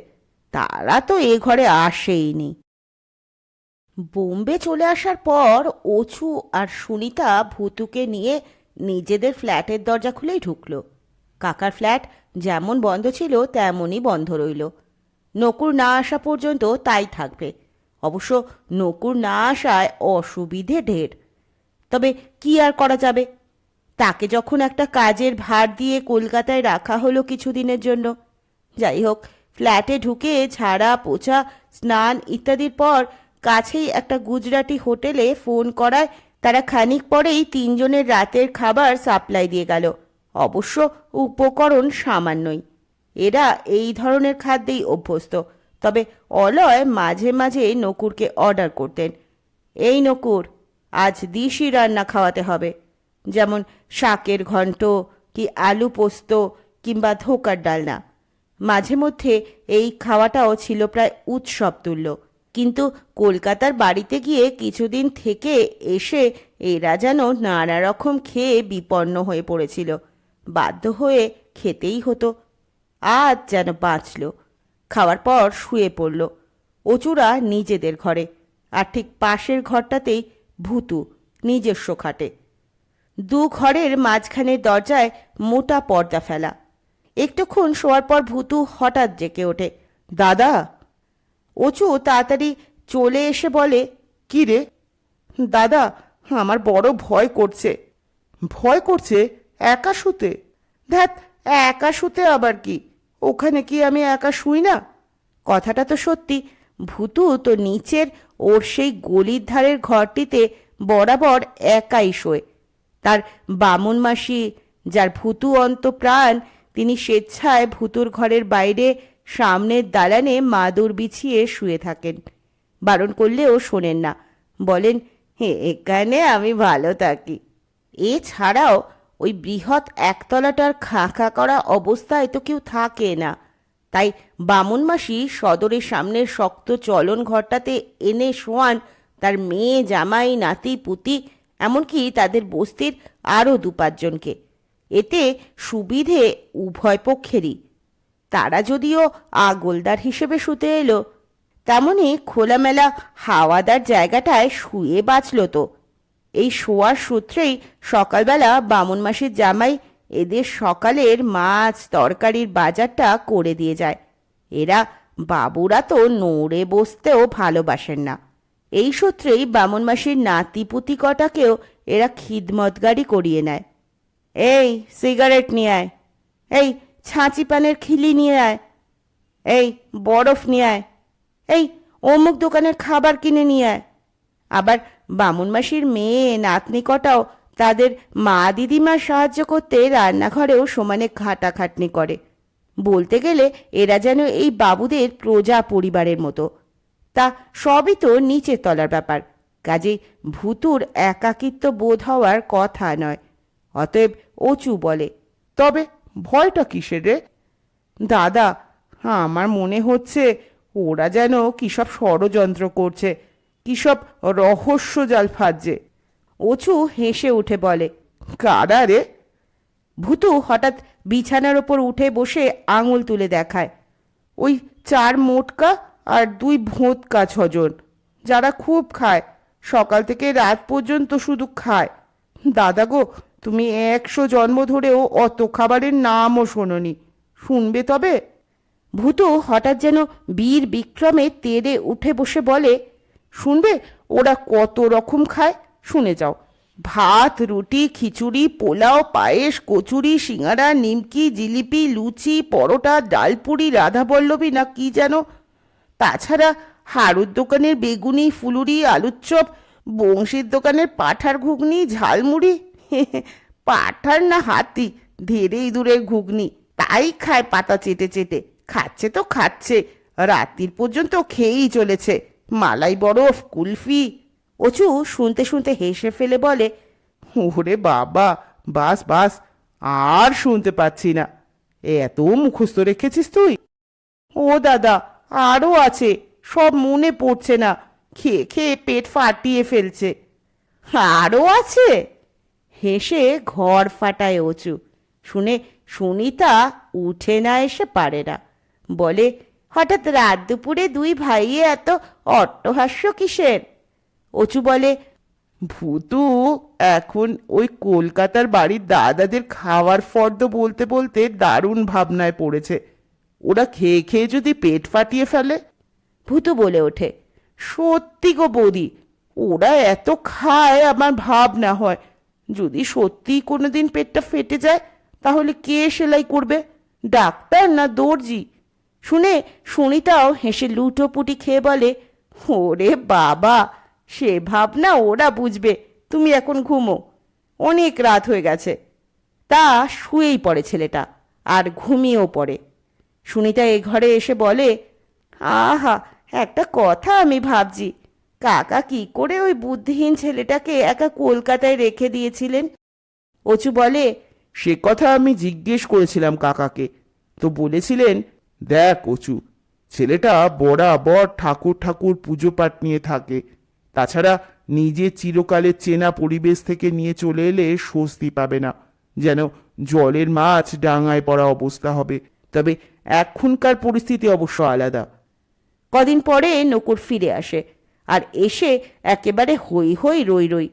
[SPEAKER 1] তারা তো এ ঘরে আসেইনি। বোম্বে চলে আসার পর অচু আর সুনিতা ভুতুকে নিয়ে নিজেদের ফ্ল্যাটের দরজা খুলেই ঢুকলো। কাকার ফ্ল্যাট যেমন বন্ধ ছিল তেমনই বন্ধ রইল। নকুর না আসা পর্যন্ত তাই থাকবে। অবশ্য নকুর না আসায় অসুবিধে ঢের। তবে কি আর করা যাবে, তাকে যখন একটা কাজের ভার দিয়ে কলকাতায় রাখা হলো কিছুদিনের জন্য। যাই হোক, ফ্ল্যাটে ঢুকে ঝাড়া পোছা স্নান ইত্যাদির পর কাছেই একটা গুজরাটি হোটেলে ফোন করায় তারা খানিক পরেই তিনজনের রাতের খাবার সাপ্লাই দিয়ে গেল। অবশ্য উপকরণ সামান্যই, এরা এই ধরনের খাদ্যেই অভ্যস্ত। তবে অলয় মাঝে মাঝে নকুরকে অর্ডার করতেন, এই নকুর, আজ দিশি রান্না খাওয়াতে হবে, যেমন শাকের ঘন্ট কি আলু পোস্ত কিংবা ধোকার ডালনা। মাঝে মধ্যে এই খাওয়াটাও ছিল প্রায় উৎসব তুল্য। কিন্তু কলকাতার বাড়িতে গিয়ে কিছুদিন থেকে এসে এরা যেন নানা রকম খেয়ে বিপন্ন হয়ে পড়েছিল। বাধ্য হয়ে খেতেই হতো। আজ যেন বাঁচল। খাওয়ার পর শুয়ে পড়ল অচুরা নিজেদের ঘরে, আর ঠিক পাশের ঘরটাতেই ভূতু নিজস্ব খাটে। দু ঘরের মাঝখানের দরজায় মোটা পর্দা ফেলা। একটুক্ষণ শোয়ার পর ভূতু হঠাৎ জেগে ওঠে, দাদা। অচু তাড়াতাড়ি চলে এসে বলে,
[SPEAKER 2] কি রে?
[SPEAKER 1] দাদা, আমার বড় ভয় করছে।
[SPEAKER 2] ভয় করছে? একা শুতে?
[SPEAKER 1] ধ্যাত, একা শুতে আবার কি? ওখানে কি আমি একা শুই না? কথাটা তো সত্যি। ভূতু তো নিচের ওর সেই গলির ধারের ঘরটিতে বরাবর একাই শোয়। তার বামুন মাসি, যার ভূতু অন্ত প্রাণ, তিনি স্বেচ্ছায় ভূতুর ঘরের বাইরে সামনের দালানে মাদুর বিছিয়ে শুয়ে থাকেন। বারণ করলেও শোনেন না, বলেন, এখানে আমি ভালো থাকি। এছাড়াও ওই বৃহৎ একতলাটার খাঁ খাঁ করা অবস্থায় তো কেউ থাকে না। তাই বামুন মাসি সদরের সামনের শক্ত চলন ঘরটাতে এনে শোয়ান তার মেয়ে, জামাই, নাতি, পুতি, এমনকি তাদের বস্তির আরও 2-5 জনকে। এতে সুবিধে উভয় পক্ষেরই। তারা যদিও আগলদার হিসেবে শুতে এলো, তেমনি খোলামেলা হাওয়াদার জায়গাটায় শুয়ে বাঁচল তো। এই শোয়ার সূত্রেই সকালবেলা বামুন মাসির জামাই এদের সকালের মাছ তরকারির বাজারটা করে দিয়ে যায়। এরা বাবুরা তো নড়ে বসতেও ভালোবাসেন না। এই সূত্রেই বামুন মাসির নাতিপুতি কটাকেও এরা খিদমতগারি করিয়ে নেয়। এই সিগারেট নিয়ে আয়, এই ছাঁচি পানের খিলি নিয়ে আয়, এই বরফ নিয়ে আয়, এই অমুক দোকানের খাবার কিনে নিয়ে আয়। আবার বামুন মাসির মেয়ে নাতনি কটাও তাদের মা দিদিমার সাহায্য করতে রান্নাঘরেও সমানে খাটাখাটনি করে। বলতে গেলে এরা যেন এই বাবুদের প্রজা পরিবারের মতো। তা সবই তো নিচের তলার ব্যাপার, কাজেই ভূতুর একাকিত্ব বোধ হওয়ার কথা নয়। অতএব অচু বলে,
[SPEAKER 2] তবে ভয়টা কিসের রে?
[SPEAKER 1] দাদা,
[SPEAKER 2] আমার মনে হচ্ছে ওরা যেন কিসব ষড়যন্ত্র করছে, কিসব রহস্য জাল ফাজছে।
[SPEAKER 1] অচু হেসে উঠে বলে,
[SPEAKER 2] কারা রে?
[SPEAKER 1] ভূতু হঠাৎ বিছানার ওপর উঠে বসে আঙুল তুলে দেখায়,
[SPEAKER 2] ওই 4 মোটকা আর 2 ভোঁতকা 6 জন, যারা খুব খায়, সকাল থেকে রাত পর্যন্ত শুধু খায়। দাদা গো, তুমি 100 জন্ম ধরেও অত খাবারের নামও শোনোনি, শুনবে তবে?
[SPEAKER 1] ভূতু হঠাৎ যেন বীর বিক্রমে তেড়ে উঠে বসে বলে,
[SPEAKER 2] শুনবে ওরা কত রকম খায়? শুনে যাও। ভাত, রুটি, খিচুড়ি, পোলাও, পায়েস, কচুরি, সিঙ্গারা, নিমকি, জিলিপি, লুচি, পরোটা, ডালপুরি, রাধাবল্লভী না কি যেন। তাছাড়া হাড়ুর দোকানের বেগুনি, ফুলুরি, আলুর চপ, বংশীর দোকানের পাঠার ঘুগনি, ঝালমুড়ি, পাঠার না হাতি, ধেরেই দূরের ঘুগনি, তাই খায় পাতা চেটে চেটে। খাচ্ছে তো খাচ্ছে, রাত্রির পর্যন্ত খেয়েই চলেছে। মালাই বরফ, কুলফি।
[SPEAKER 1] অচু শুনতে শুনতে হেসে ফেলে বলে,
[SPEAKER 2] ওরে বাবা, বাস বাস, আর শুনতে পাচ্ছি না। এত মুখস্থ রেখেছিস তুই?
[SPEAKER 1] ও দাদা, আরও আছে, সব মনে পড়ছে না, খেয়ে খেয়ে পেট ফাটিয়ে ফেলছে। আরও আছে? হেসে ঘর ফাটায় অচু। শুনে সুনিতা উঠে না এসে পারে না, বলে, হঠাৎ রাত দুপুরে দুই ভাইয়ে এত অট্টহাস্য কিসের? অচু বলে,
[SPEAKER 2] ভূতু এখন ওই কলকাতার বাড়ির দাদাদের খাওয়ার ফর্দ বলতে বলতে দারুণ ভাবনায় পড়েছে। ওরা খেয়ে খেয়ে যদি পেট ফাটিয়ে ফেলে।
[SPEAKER 1] ভূতু বলে ওঠে,
[SPEAKER 2] সত্যি গো বৌদি, ওরা এত খায় আমার ভাবনা হয়, যদি সত্যিই কোনোদিন পেটটা ফেটে যায় তাহলে কে সেলাই করবে, ডাক্তার না দর্জি?
[SPEAKER 1] শুনে সুনিতাও হেসে লুটোপুটি খেয়ে বলে, ওরে বাবা, সে ভাবনা ওরা বুঝবে, তুমি এখন ঘুমো, অনেক রাত হয়ে গেছে। তা শুয়েই পড়ে ছেলেটা, আর ঘুমিয়েও পড়ে। সুনিতা এ ঘরে এসে বলে, আহা, একটা কথা আমি ভাবছি, কাকা কি করে ওই বুদ্ধিহীন ছেলেটাকে একা কলকাতায় রেখে দিয়েছিলেন? অচু বলে,
[SPEAKER 2] সে কথা আমি জিজ্ঞেস করেছিলাম কাকাকে, তো বলেছিলেন, দেখ অচু, ছেলেটা বরাবর ঠাকুর ঠাকুর পুজো পাঠ নিয়ে থাকে, তাছাড়া নিজে চিরকালের চেনা পরিবেশ থেকে নিয়ে চলে এলে স্বস্তি পাবে না, যেন জলের মাছ ডাঙায় পড়া অবস্থা হবে। তবে এখনকার পরিস্থিতি অবশ্য আলাদা।
[SPEAKER 1] কদিন পরে নকুর ফিরে আসে, আর এসে একেবারে হই হই রই রই।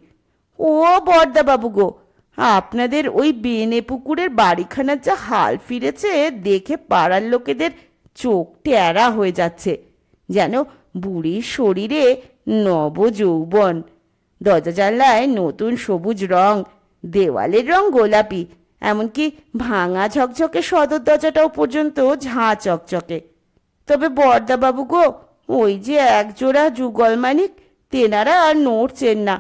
[SPEAKER 1] ও বর্দা বাবু গো, আপনাদের ওই বেনে পুকুরের বাড়িখানার যা হাল ফিরেছে দেখে পাড়ার লোকেদের চোখ টেরা হয়ে যাচ্ছে, যেন বুড়ির শরীরে নবযৌবন। দরজা জানলায় নতুন সবুজ রং, দেওয়ালের রং গোলাপি, এমনকি ভাঙা ঝকঝকে সদর দরজাটাও পর্যন্ত ঝাঁ চকচকে। তবে বর্দা বাবু গো, ওই যে একজোড়া যুগলমানিক, তেনারা আর নড়ছেন না।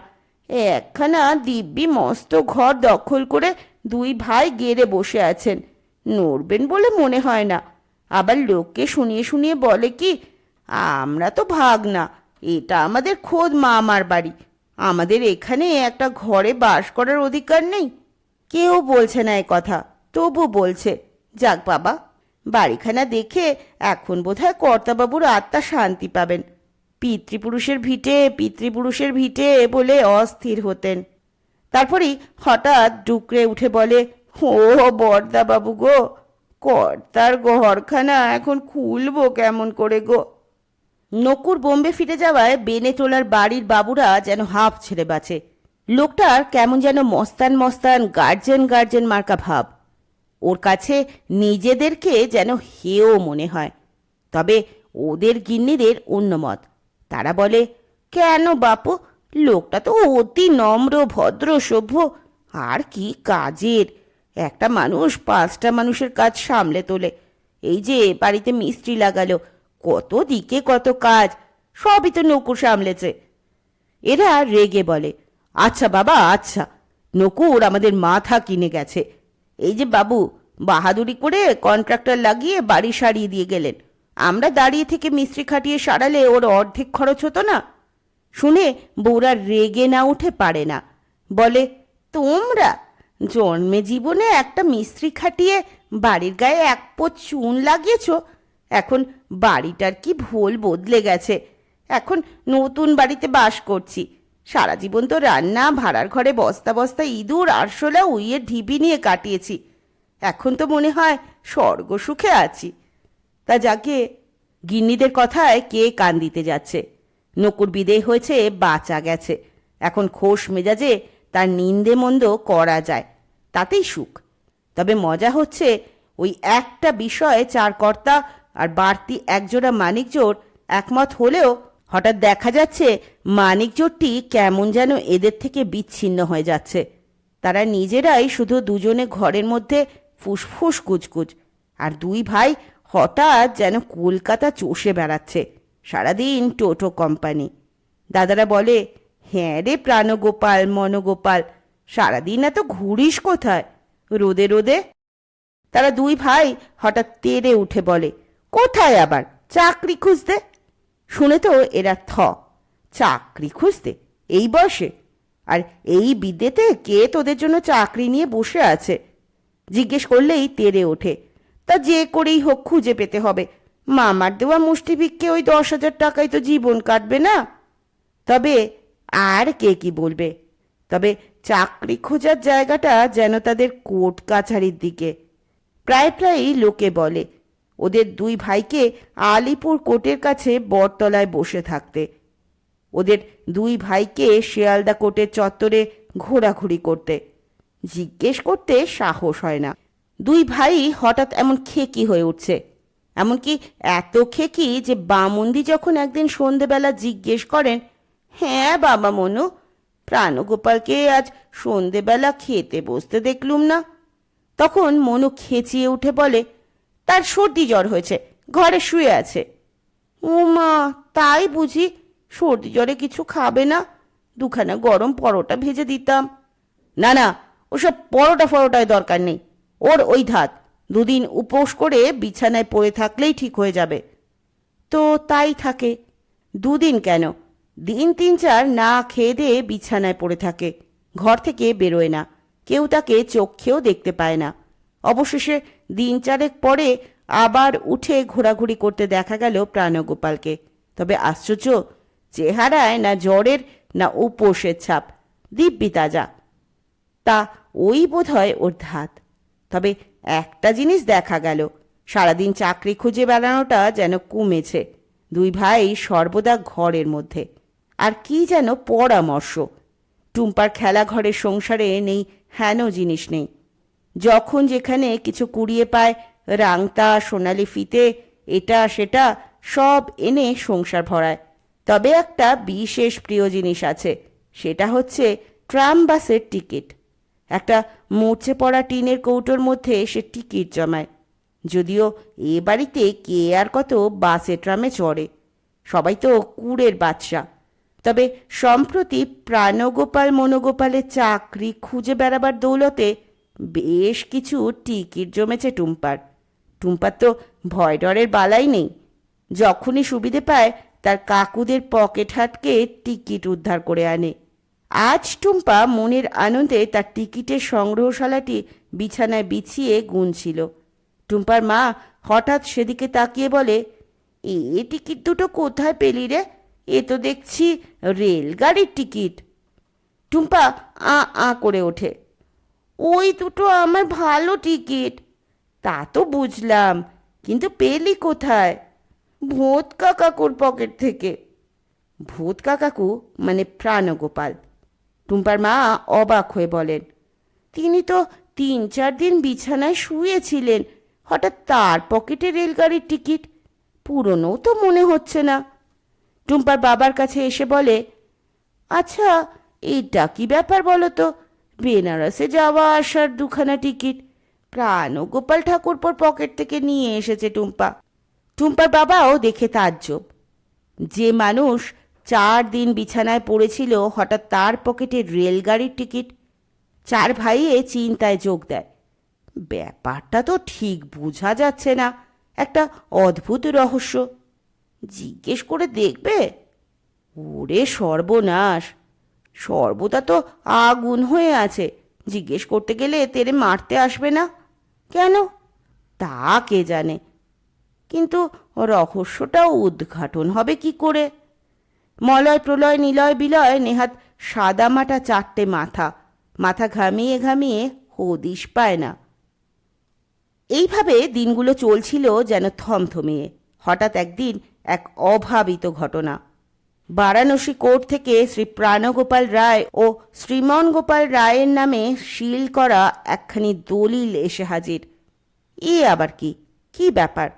[SPEAKER 1] একখানা দিব্যি মস্ত ঘর দখল করে দুই ভাই গেড়ে বসে আছেন, নড়বেন বলে মনে হয় না। আবার লোককে শুনিয়ে শুনিয়ে বলে কি, আমরা তো ভাগ না, এটা আমাদের খোদ মামার বাড়ি, আমাদের এখানে একটা ঘরে বাস করার অধিকার নেই। কেউ বলছে না এ কথা, তবু বলছে। যাক বাবা, বাড়িখানা দেখে এখন বোধহয় কর্তাবাবুর আত্মা শান্তি পাবেন। পিতৃপুরুষের ভিটে, পিতৃপুরুষের ভিটে বলে অস্থির হতেন। তারপরেই হঠাৎ ডুকরে উঠে বলে, ও বর্দা বাবু গো, কর্তার ঘরখানা এখন খুলবো কেমন করে গো? নকুর বোম্বে ফিরে যাওয়ায় বেনেটোলার বাড়ির বাবুরা যেন হাঁপ ছেড়ে বাঁচে। লোকটার কেমন যেন মস্তান মস্তান গার্জেন গার্জেন মার্কা ভাব। ওর কাছে নিজেদেরকে যেন হেও মনে হয়। তবে ওদের গিন্নিদের অন্য মত। তারা বলে, কেন বাপু, লোকটা তো অতি নম্র ভদ্র সভ্য, আর কি কাজের, একটা মানুষ পাঁচটা মানুষের কাজ সামলে তোলে। এই যে বাড়িতে মিস্ত্রি লাগালো, কত দিকে কত কাজ, সবই তো নকুর সামলেছে। এরা রেগে বলে, আচ্ছা বাবা আচ্ছা, নকুর আমাদের মাথা কিনে গেছে। এই যে বাবু বাহাদুরি করে কন্ট্রাক্টর লাগিয়ে বাড়ি সারিয়ে দিয়ে গেলেন, আমরা দাঁড়িয়ে থেকে মিস্ত্রি খাটিয়ে সারালে ওর অর্ধেক খরচ হতো না। শুনে বউরা রেগে না উঠে পারে না, বলে, তোমরা জন্মে জীবনে একটা মিস্ত্রি খাটিয়ে বাড়ির গায়ে এক পোঁচ চুন লাগিয়েছ, এখন বাড়িটার কি ভোল বদলে গেছে, এখন নতুন বাড়িতে বাস করছি, সারা জীবন তো রান্না, ভাড়ার ঘরে বস্তা বস্তা ইঁদুর আরশোলা উইয়ের ঢিবি নিয়ে কাটিয়েছি, এখন তো মনে হয় স্বর্গ সুখে আছি। তা যাকে, গিন্নিদের কথায় কে কান দিতে যাচ্ছে? নকুর বিদেয় হয়েছে, বাঁচা গেছে, এখন খোশ মেজাজে তার নিন্দে মন্দ করা যায়, তাতেই সুখ। তবে মজা হচ্ছে, ওই একটা বিষয়ে চার কর্তা আর বাড়তি একজোড়া মানিকজোড় একমত হলেও হঠাৎ দেখা যাচ্ছে মানিকজোড়টি কেমন যেন এদের থেকে বিচ্ছিন্ন হয়ে যাচ্ছে। তারা নিজেরাই শুধু দুজনে ঘরের মধ্যে ফুসফুস কুচকুচ, আর দুই ভাই হঠাৎ যেন কলকাতা চষে বেড়াচ্ছে, সারাদিন টোটো কোম্পানি। দাদারা বলে, হ্যাঁ রে প্রাণগোপাল মনোগোপাল, সারাদিন এত ঘুরিস কোথায়, রোদে রোদে? তারা দুই ভাই হঠাৎ তেড়ে উঠে বলে, কোথায় আবার, চাকরি খুঁজতে। শুনে তো এরা থ, চাকরি খুঁজতে এই বয়সে, আর এই বিদ্যেতে কে তোদের জন্য চাকরি নিয়ে বসে আছে? জিজ্ঞেস করলেই তেড়ে ওঠে, তা যে করেই হোক খুঁজে পেতে হবে, মামার দেওয়া মুষ্টি ভিক্ষে ওই 10,000 টাকায় তো জীবন কাটবে না। তবে আর কে কি বলবে, তবে চাকরি খোঁজার জায়গাটা যেন তাদের কোর্ট কাছারির দিকে। প্রায় প্রায়ই লোকে বলে, ওদের দুই ভাইকে আলিপুর কোর্টের কাছে বটতলায় বসে থাকতে। ওদের দুই ভাইকে শিয়ালদা কোর্টের চত্বরে ঘোরাঘুরি করতে। জিজ্ঞেস করতে সাহস হয় না। দুই ভাই হঠাৎ এমন খেকি হয়ে উঠছে, এমনকি এত খেকি যে বামুন্দি যখন একদিন সন্ধেবেলা জিজ্ঞেস করেন, হ্যাঁ বাবা মনু, প্রাণগোপালকে আজ সন্ধেবেলা খেতে বসতে দেখলুম না, তখন মনু খেঁচিয়ে উঠে বলে, তার সর্দি জ্বর হয়েছে, ঘরে শুয়ে আছে। ও মা, তাই বুঝি? সর্দি জ্বরে কিছু খাবে না? দুখানা গরম পরোটা ভেজে দিতাম। না না, ওসব পরোটা ফরোটায় দরকার নেই। ওর ওই ধাত, দুদিন উপোস করে বিছানায় পড়ে থাকলেই ঠিক হয়ে যাবে। তো তাই থাকে। দুদিন কেন, দিন 3-4 না খেয়ে দিয়ে বিছানায় পড়ে থাকে, ঘর থেকে বেরোয় না, কেউ তাকে চোখেও দেখতে পায় না। অবশেষে 3-4 পরে আবার উঠে ঘোরাঘুরি করতে দেখা গেল প্রাণগোপালকে। তবে আশ্চর্য, চেহারায় না জ্বরের না উপোসের ছাপ, দিব্যি তাজা। তা ওই বোধ হয় ওর ধাত। তবে একটা জিনিস দেখা গেল, সারাদিন চাকরি খুঁজে বেড়ানোটা যেন কমেছে। দুই ভাই সর্বদা ঘরের মধ্যে। আর কি যেন পরামর্শ। টুম্পার খেলাঘরের সংসারে নেই হেন জিনিস নেই। যখন যেখানে কিছু কুড়িয়ে পায়, রাংতা, সোনালি ফিতে, এটা সেটা সব এনে সংসার ভরায়। তবে একটা বিশেষ প্রিয় জিনিস আছে, সেটা হচ্ছে ট্রাম বাসের টিকিট। একটা মুছে পড়া টিনের কৌটোর মধ্যে সে টিকিট জমায়। যদিও এ বাড়িতে কে আর কত বাসে ট্রামে চড়ে, সবাই তো কুড়ের বাদশা। তবে সম্প্রতি প্রাণগোপাল মনোগোপালের চাকরি খুঁজে বেড়াবার দৌলতে বেশ কিছু টিকিট জমেছে টুম্পার। টুম্পার তো ভয় ডরের বালাই নেই। যখনই সুবিধে পায় তার কাকুদের পকেট হাটকে টিকিট উদ্ধার করে আনে। আজ টুম্পা মনের আনন্দে তার টিকিটের সংগ্রহশালাটি বিছানায় বিছিয়ে গুনছিল। টুম্পার মা হঠাৎ সেদিকে তাকিয়ে বলে, এ টিকিট দুটো কোথায় পেলি রে? এ তো দেখছি রেলগাড়ির টিকিট। টুম্পা আ করে ওঠে, ওই দুটো আমার ভালো টিকিট। তা তো বুঝলাম, কিন্তু পেলি কোথায়? ভূত কাকাকুর পকেট থেকে। ভূত কাকাকু মানে প্রাণগোপাল। টুম্পার মা অবাক হয়ে বলেন, তিনি তো 3-4 দিন বিছানায় শুয়েছিলেন, হঠাৎ তার পকেটে রেলগাড়ির টিকিট? পুরনো তো মনে হচ্ছে না। টুম্পার বাবার কাছে এসে বলে, আচ্ছা এটা কি ব্যাপার বলো তো? বেনারসে যাওয়া আসার দুখানা টিকিট প্রাণগোপাল ঠাকুরপোর পকেট থেকে নিয়ে এসেছে টুম্পা। টুম্পার বাবাও দেখে তাজ্জব। যে মানুষ 4 দিন বিছানায় পড়েছিল, হঠাৎ তার পকেটে রেলগাড়ির টিকিট। 4 ভাইয়ে চিন্তায় যোগ দেয়। ব্যাপারটা তো ঠিক বোঝা যাচ্ছে না, একটা অদ্ভুত রহস্য। জিজ্ঞেস করে দেখবে? ওরে সর্বনাশ, সর্বদা তো আগুন হয়ে আছে, জিজ্ঞেস করতে গেলে তেরে মারতে আসবে না কেন? তা কে জানে, কিন্তু রহস্যটা উদ্ঘাটন হবে কি করে? মলয় প্রলয় নিলয় বিলয় নেহাত সাদামাটা 4টে মাথা ঘামিয়ে ঘামিয়ে হদিশ পায় না। এইভাবে দিনগুলো চলছিল যেন থমথমিয়ে। হঠাৎ একদিন এক অভাবিত ঘটনা। বারাণসী কোর্ট থেকে শ্রী প্রাণগোপাল রায় ও শ্রীমন গোপাল রায়ের নামে সিল করা একখানি দলিল এসে হাজির। এ আবার কি ব্যাপার?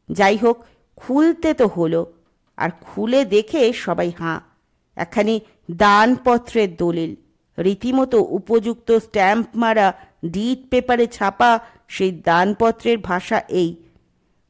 [SPEAKER 1] যাই হোক, খুলতে তো হলো, আর খুলে দেখে সবাই হাঁ। একখানি দানপত্রের দলিল, রীতিমতো উপযুক্ত স্ট্যাম্প মারা ডিড পেপারে ছাপা। সেই দানপত্রের ভাষা এই: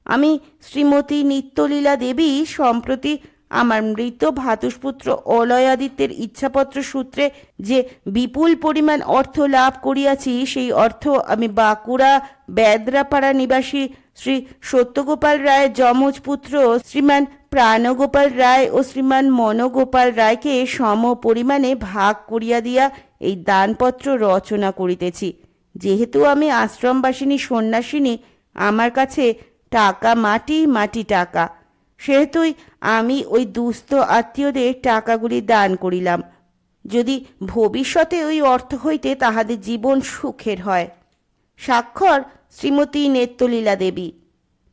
[SPEAKER 1] আমি শ্রীমতী নিত্যলীলা দেবী সম্প্রতি আমার মৃত ভ্রাতুষ্পুত্র অলয়াদিত্যের ইচ্ছাপত্র সূত্রে যে বিপুল পরিমাণ অর্থ লাভ করিয়াছি, সেই অর্থ আমি বাঁকুড়া বেদরাপাড়া নিবাসী শ্রী সত্যগোপাল রায়ের যমজ পুত্র শ্রীমান প্রাণগোপাল রায় ও শ্রীমান মনোগোপাল রায়কে সম পরিমাণে ভাগ করিয়া দিয়া এই দানপত্র রচনা করিতেছি। যেহেতু আমি আশ্রমবাসিনী সন্ন্যাসিনী, আমার কাছে টাকা মাটি টাকা, সেহেতুই আমি ওই দুস্থ আত্মীয়দের টাকাগুলি দান করিলাম, যদি ভবিষ্যতে ওই অর্থ হইতে তাহাদের জীবন সুখের হয়। স্বাক্ষর শ্রীমতী নেত্রলীলা দেবী।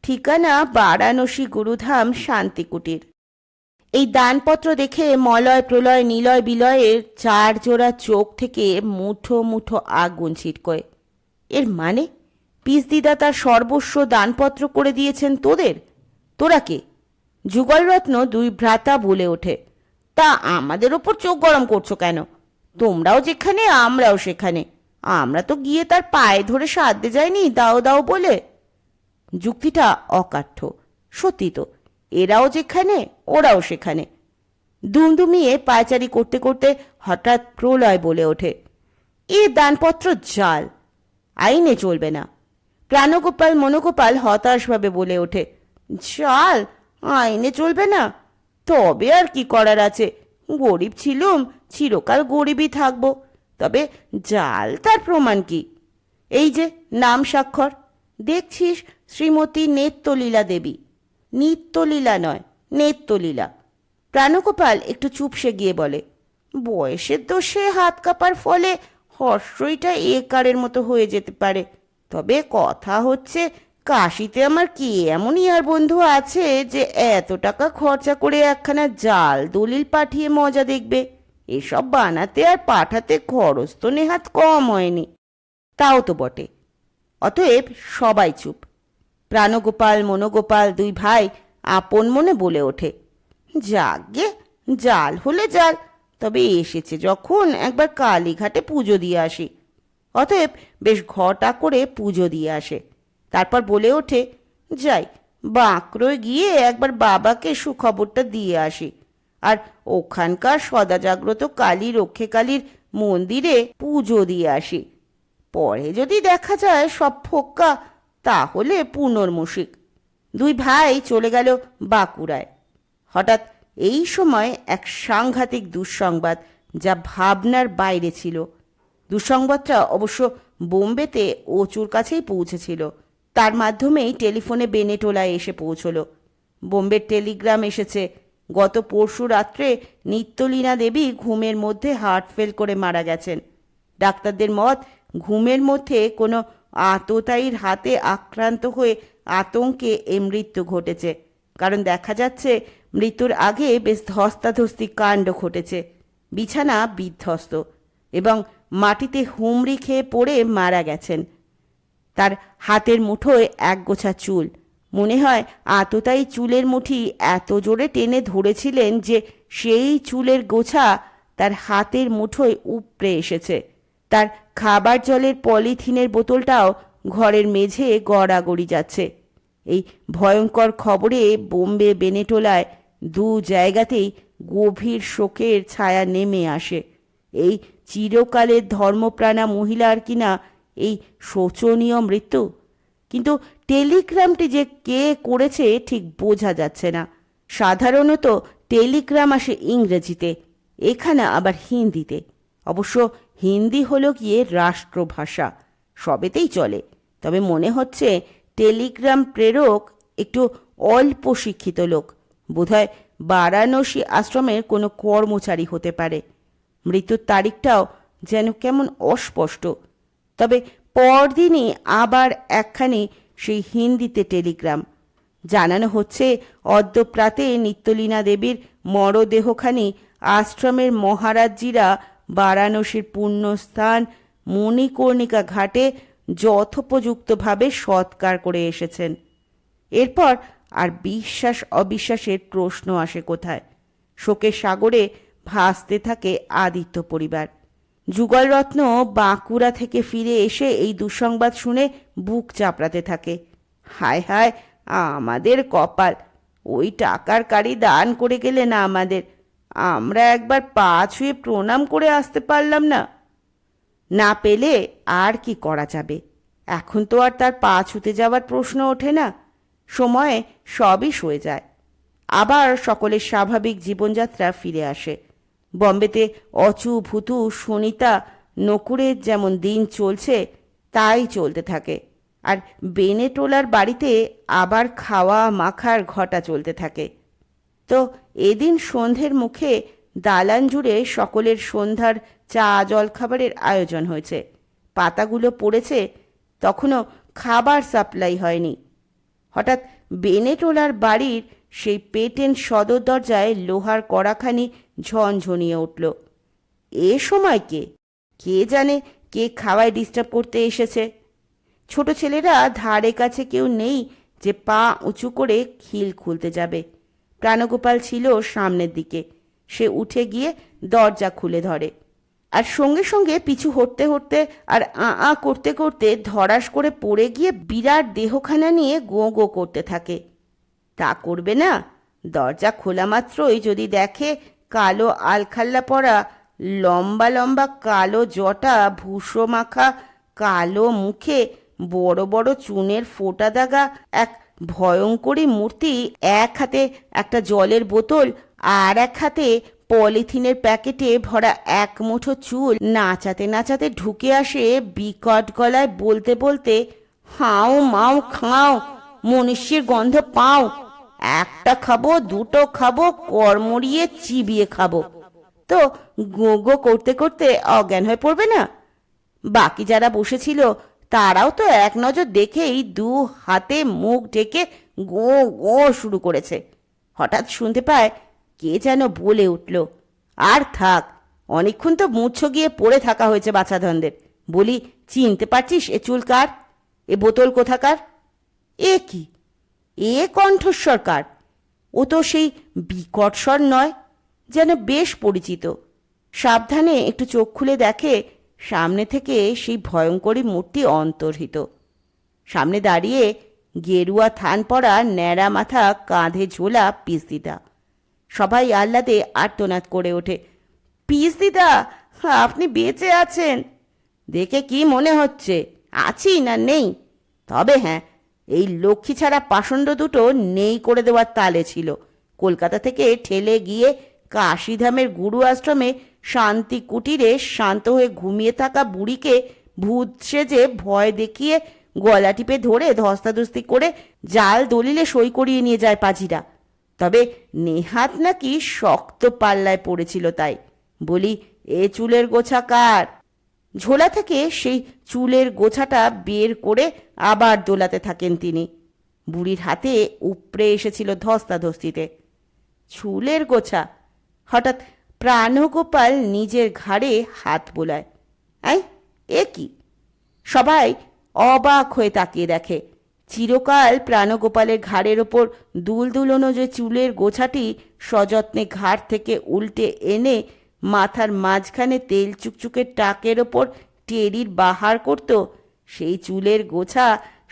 [SPEAKER 1] ঠিকানা বারাণসী গুরুধাম শান্তিকুটির। এই দানপত্র দেখে মলয় প্রলয় নিলয় বিলয়ের 4 জোড়া চোখ থেকে মুঠো মুঠো আগুন ছিটকয়। এর মানে পিসদিদা তার সর্বস্ব দানপত্র করে দিয়েছেন তোদের? তোরা কে? যুগলরত্ন দুই ভ্রাতা বলে ওঠে। তা আমাদের ওপর চোখ গরম করছো কেন? তোমরাও যেখানে আমরাও সেখানে। আমরা তো গিয়ে তার পায়ে ধরে সাধতে যাইনি দাও দাও বলে। যুক্তিটা অকাঠ্য, সত্যি তো। এরাও যেখানে ওরাও সেখানে। দুমদুমিয়ে পায়চারি করতে করতে হঠাৎ প্রলয় বলে ওঠে, এ দানপত্র জাল, আইনে চলবে না। প্রাণগোপাল মনোগোপাল হতাশভাবে বলে ওঠে, জাল? আইনে চলবে না? তবে আর কি করার আছে? গরিব ছিলুম, চিরকাল গরিবই থাকবো। তবে জাল তার প্রমাণ কি? এই যে নাম স্বাক্ষর, দেখছিস, শ্রীমতী নেত্রলীলা দেবী। নিত্যলীলা নয়, নেত্রলীলা। প্রাণগোপাল একটু চুপসে গিয়ে বলে, বয়সের দোষে হাত কাঁপার ফলে হর্ষইটা একারের মতো হয়ে যেতে পারে। তবে কথা হচ্ছে, কাশিতে আমার কি এমন ইয়ার বন্ধু আছে যে এত টাকা খরচা করে একখানা জাল দলিল পাঠিয়ে মজা দেখবে? এসব বানাতে আর পাঠাতে খরচ তো নেহাত কম হয়নি। তাও তো বটে। অতএব সবাই চুপ। প্রাণগোপাল মনোগোপাল দুই ভাই আপন মনে বলে ওঠে, যাগে, জাল হলে জাল, তবে এসেছে যখন একবার কালীঘাটে পুজো দিয়ে আসি। অতএব বেশ ঘটা করে পুজো দিয়ে আসে। তারপর বলে ওঠে, যাই, বাঁকড়োয় গিয়ে একবার বাবাকে সুখবরটা দিয়ে আসি, আর ওখানকার সদা জাগ্রত কালী রক্ষে কালীর মন্দিরে পুজো দিয়ে আসি। পরে যদি দেখা যায় সব ফোক্কা, তাহলে পুনর্মুশিক। দুই ভাই চলে গেল বাঁকুড়ায়। হঠাৎ এই সময় এক সাংঘাতিক দুঃসংবাদ, যা ভাবনার বাইরে ছিল। দুঃসংবাদটা অবশ্য বোম্বেতে ওচুর কাছেই পৌঁছেছিল। তার মাধ্যমেই টেলিফোনে বেনেটোলায় এসে পৌঁছলো। বোম্বের টেলিগ্রাম এসেছে, গত পরশু রাত্রে নিত্যলীনা দেবী ঘুমের মধ্যে হার্ট ফেল করে মারা গেছেন। ডাক্তারদের মত, ঘুমের মধ্যে কোনো আততায়ীর হাতে আক্রান্ত হয়ে আতঙ্কে এ মৃত্যু ঘটেছে। কারণ দেখা যাচ্ছে মৃত্যুর আগে বেশ ধস্তাধস্তি কাণ্ড ঘটেছে। বিছানা বিধ্বস্ত এবং মাটিতে হুমড়ি খেয়ে পড়ে মারা গেছেন। তার হাতের মুঠোয় একগোছা চুল। মনে হয় আততায়ী চুলের মুঠি এত জোরে টেনে ধরেছিলেন যে সেই চুলের গোছা তার হাতের মুঠোয় উপড়ে এসেছে। তার খাবার জলের পলিথিনের বোতলটাও ঘরের মেঝে গড়াগড়ি যাচ্ছে। এই ভয়ঙ্কর খবরে বোম্বে বেনেটোলায় দু জায়গাতেই গভীর শোকের ছায়া নেমে আসে। এই চিরকালের ধর্মপ্রাণা মহিলার কিনা এই শোচনীয় মৃত্যু। কিন্তু টেলিগ্রামটি যে কে করেছে ঠিক বোঝা যাচ্ছে না। সাধারণত টেলিগ্রাম আসে ইংরেজিতে, এখানে আবার হিন্দিতে। অবশ্য হিন্দি হলো গিয়ে রাষ্ট্রভাষা, সবেতেই চলে। তবে মনে হচ্ছে টেলিগ্রাম প্রেরক একটু অল্প শিক্ষিত লোক, বোধহয় বারাণসী আশ্রমের কোনো কর্মচারী হতে পারে। মৃত্যুর তারিখটাও যেন কেমন অস্পষ্ট। তবে পরদিনই আবার একখানি সেই হিন্দিতে টেলিগ্রাম। জানানো হচ্ছে, অদ্য প্রাতে নিত্যলীনা দেবীর মরদেহখানি আশ্রমের মহারাজজিরা বারাণসীর পুণ্যস্থান মণিকর্ণিকা ঘাটে যথোপযুক্তভাবে সৎকার করে এসেছেন। এরপর আর বিশ্বাস অবিশ্বাসের প্রশ্ন আসে কোথায়? শোকের সাগরে ভাসতে থাকে আদিত্য পরিবার। যুগলরত্ন বাঁকুড়া থেকে ফিরে এসে এই দুঃসংবাদ শুনে বুক চাপড়াতে থাকে। হায় হায়, আমাদের কপাল! ওই টাকার কারি দান করে গেলে না আমাদের, আমরা একবার পা ছুঁয়ে প্রণাম করে আসতে পারলাম না। না পেলে আর কি করা যাবে? এখন তো আর তার পা ছুঁতে যাওয়ার প্রশ্ন ওঠে না। সময়ে সবই সয়ে যায়। আবার সকলের স্বাভাবিক জীবনযাত্রা ফিরে আসে। বম্বেতে অচু ভুতু সুনিতা নকুরের যেমন দিন চলছে তাই চলতে থাকে, আর বেনেটোলার বাড়িতে আবার খাওয়া মাখার ঘটা চলতে থাকে। তো এদিন সন্ধ্যের মুখে দালান জুড়ে সকলের সন্ধ্যার চা জলখাবারের আয়োজন হয়েছে। পাতাগুলো পড়েছে, তখনও খাবার সাপ্লাই হয়নি। হঠাৎ বেনেটোলার বাড়ির সেই পেটেন্ট সদর দরজায় লোহার কড়াখানি ঝনঝনিয়ে উঠল। এ সময় কে জানে কে খাওয়ায় ডিস্টার্ব করতে এসেছে। ছোট ছেলেরা ধারে কাছে কেউ নেই যে পা উঁচু করে খিল খুলতে যাবে। প্রাণগোপাল ছিল সামনের দিকে। সে উঠে গিয়ে দরজা খুলে ধরে, আর সঙ্গে সঙ্গে পিছু হটতে হটতে আর আ করতে করতে ধরাস করে পড়ে গিয়ে বিরাট দেহখানা নিয়ে গো গো করতে থাকে। তা করবে না? দরজা খোলা মাত্রই যদি দেখে কালো আলখাল্লা পরা, লম্বা লম্বা কালো জটা, ভুসো মাখা কালো মুখে বড় বড় চুনের ফোঁটা দাগা এক ভয়ঙ্করী মূর্তি, এক হাতে একটা জলের বোতল আর এক হাতে পলিথিনের প্যাকেটে ভরা এক মুঠো চুল নাচাতে নাচাতে ঢুকে আসে, বিকট গলায় বলতে বলতে, হাও মাও খাও, মনুষ্যের গন্ধ পাও, একটা খাবো, দুটো খাবো, কর্মরিয়ে চিবিয়ে খাবো। তো গো গো করতে করতে অজ্ঞান হয়ে পড়বে না? বাকি যারা বসেছিল তারাও তো এক নজর দেখেই দু হাতে মুখ ঢেকে গো গো শুরু করেছে। হঠাৎ শুনতে পায় কে যেন বলে উঠল, আর থাক, অনেকক্ষণ তো মূর্ছ গিয়ে পড়ে থাকা হয়েছে বাছাধনদের। বলি, চিনতে পারছিস এ চুল কার? এ বোতল কোথাকার? এ কি, এ কণ্ঠস্বর কার? ও তো সেই বিকট স্বর নয়, যেন বেশ পরিচিত। সাবধানে একটু চোখ খুলে দেখে সামনে থেকে সেই ভয়ঙ্করী মূর্তি অন্তর্হিত। সামনে দাঁড়িয়ে গেরুয়া থান পরা, ন্যাড়া মাথা, কাঁধে ঝোলা পিসদিদা। সবাই আহ্লাদে আর্তনাদ করে ওঠে, পিসদিদা, আপনি বেঁচে আছেন? দেখে কি মনে হচ্ছে? আছি না নেই? তবে হ্যাঁ, এই লক্ষ্মী ছাড়া পাষণ্ড দুটো নেই করে দেওয়ার তালে ছিল। কলকাতা থেকে ঠেলে গিয়ে কাশিধামের গুরু আশ্রমে শান্তি কুটিরে শান্ত হয়ে ঘুমিয়ে থাকা বুড়িকে ভূত সেজে ভয় দেখিয়ে গলা টিপে ধরে ধস্তাধস্তি করে জাল দলিলে সই করিয়ে নিয়ে যায় পাজিরা। তবে নেহাত নাকি শক্ত পাল্লায় পড়েছিল। তাই বলি, এ চুলের গোছা কার? ঝোলা থেকে সেই চুলের গোছাটা বের করে আবার দোলাতে থাকেন তিনি। বুড়ির হাতে উপড়ে এসেছিল ধস্তাধস্তিতে। চুলের গোছা! হঠাৎ প্রাণগোপাল নিজের ঘাড়ে হাত বোলায়। এ কি? সবাই অবাক হয়ে তাকিয়ে দেখে। চিরকাল প্রাণগোপালের ঘাড়ের ওপর দুল দুলনো যে চুলের গোছাটি সযত্নে ঘাড় থেকে উল্টে এনে মাথার মাঝখানে তেল চুকচুকের টাকের ওপর টেরির বাহার করত, সেই চুলের গোছা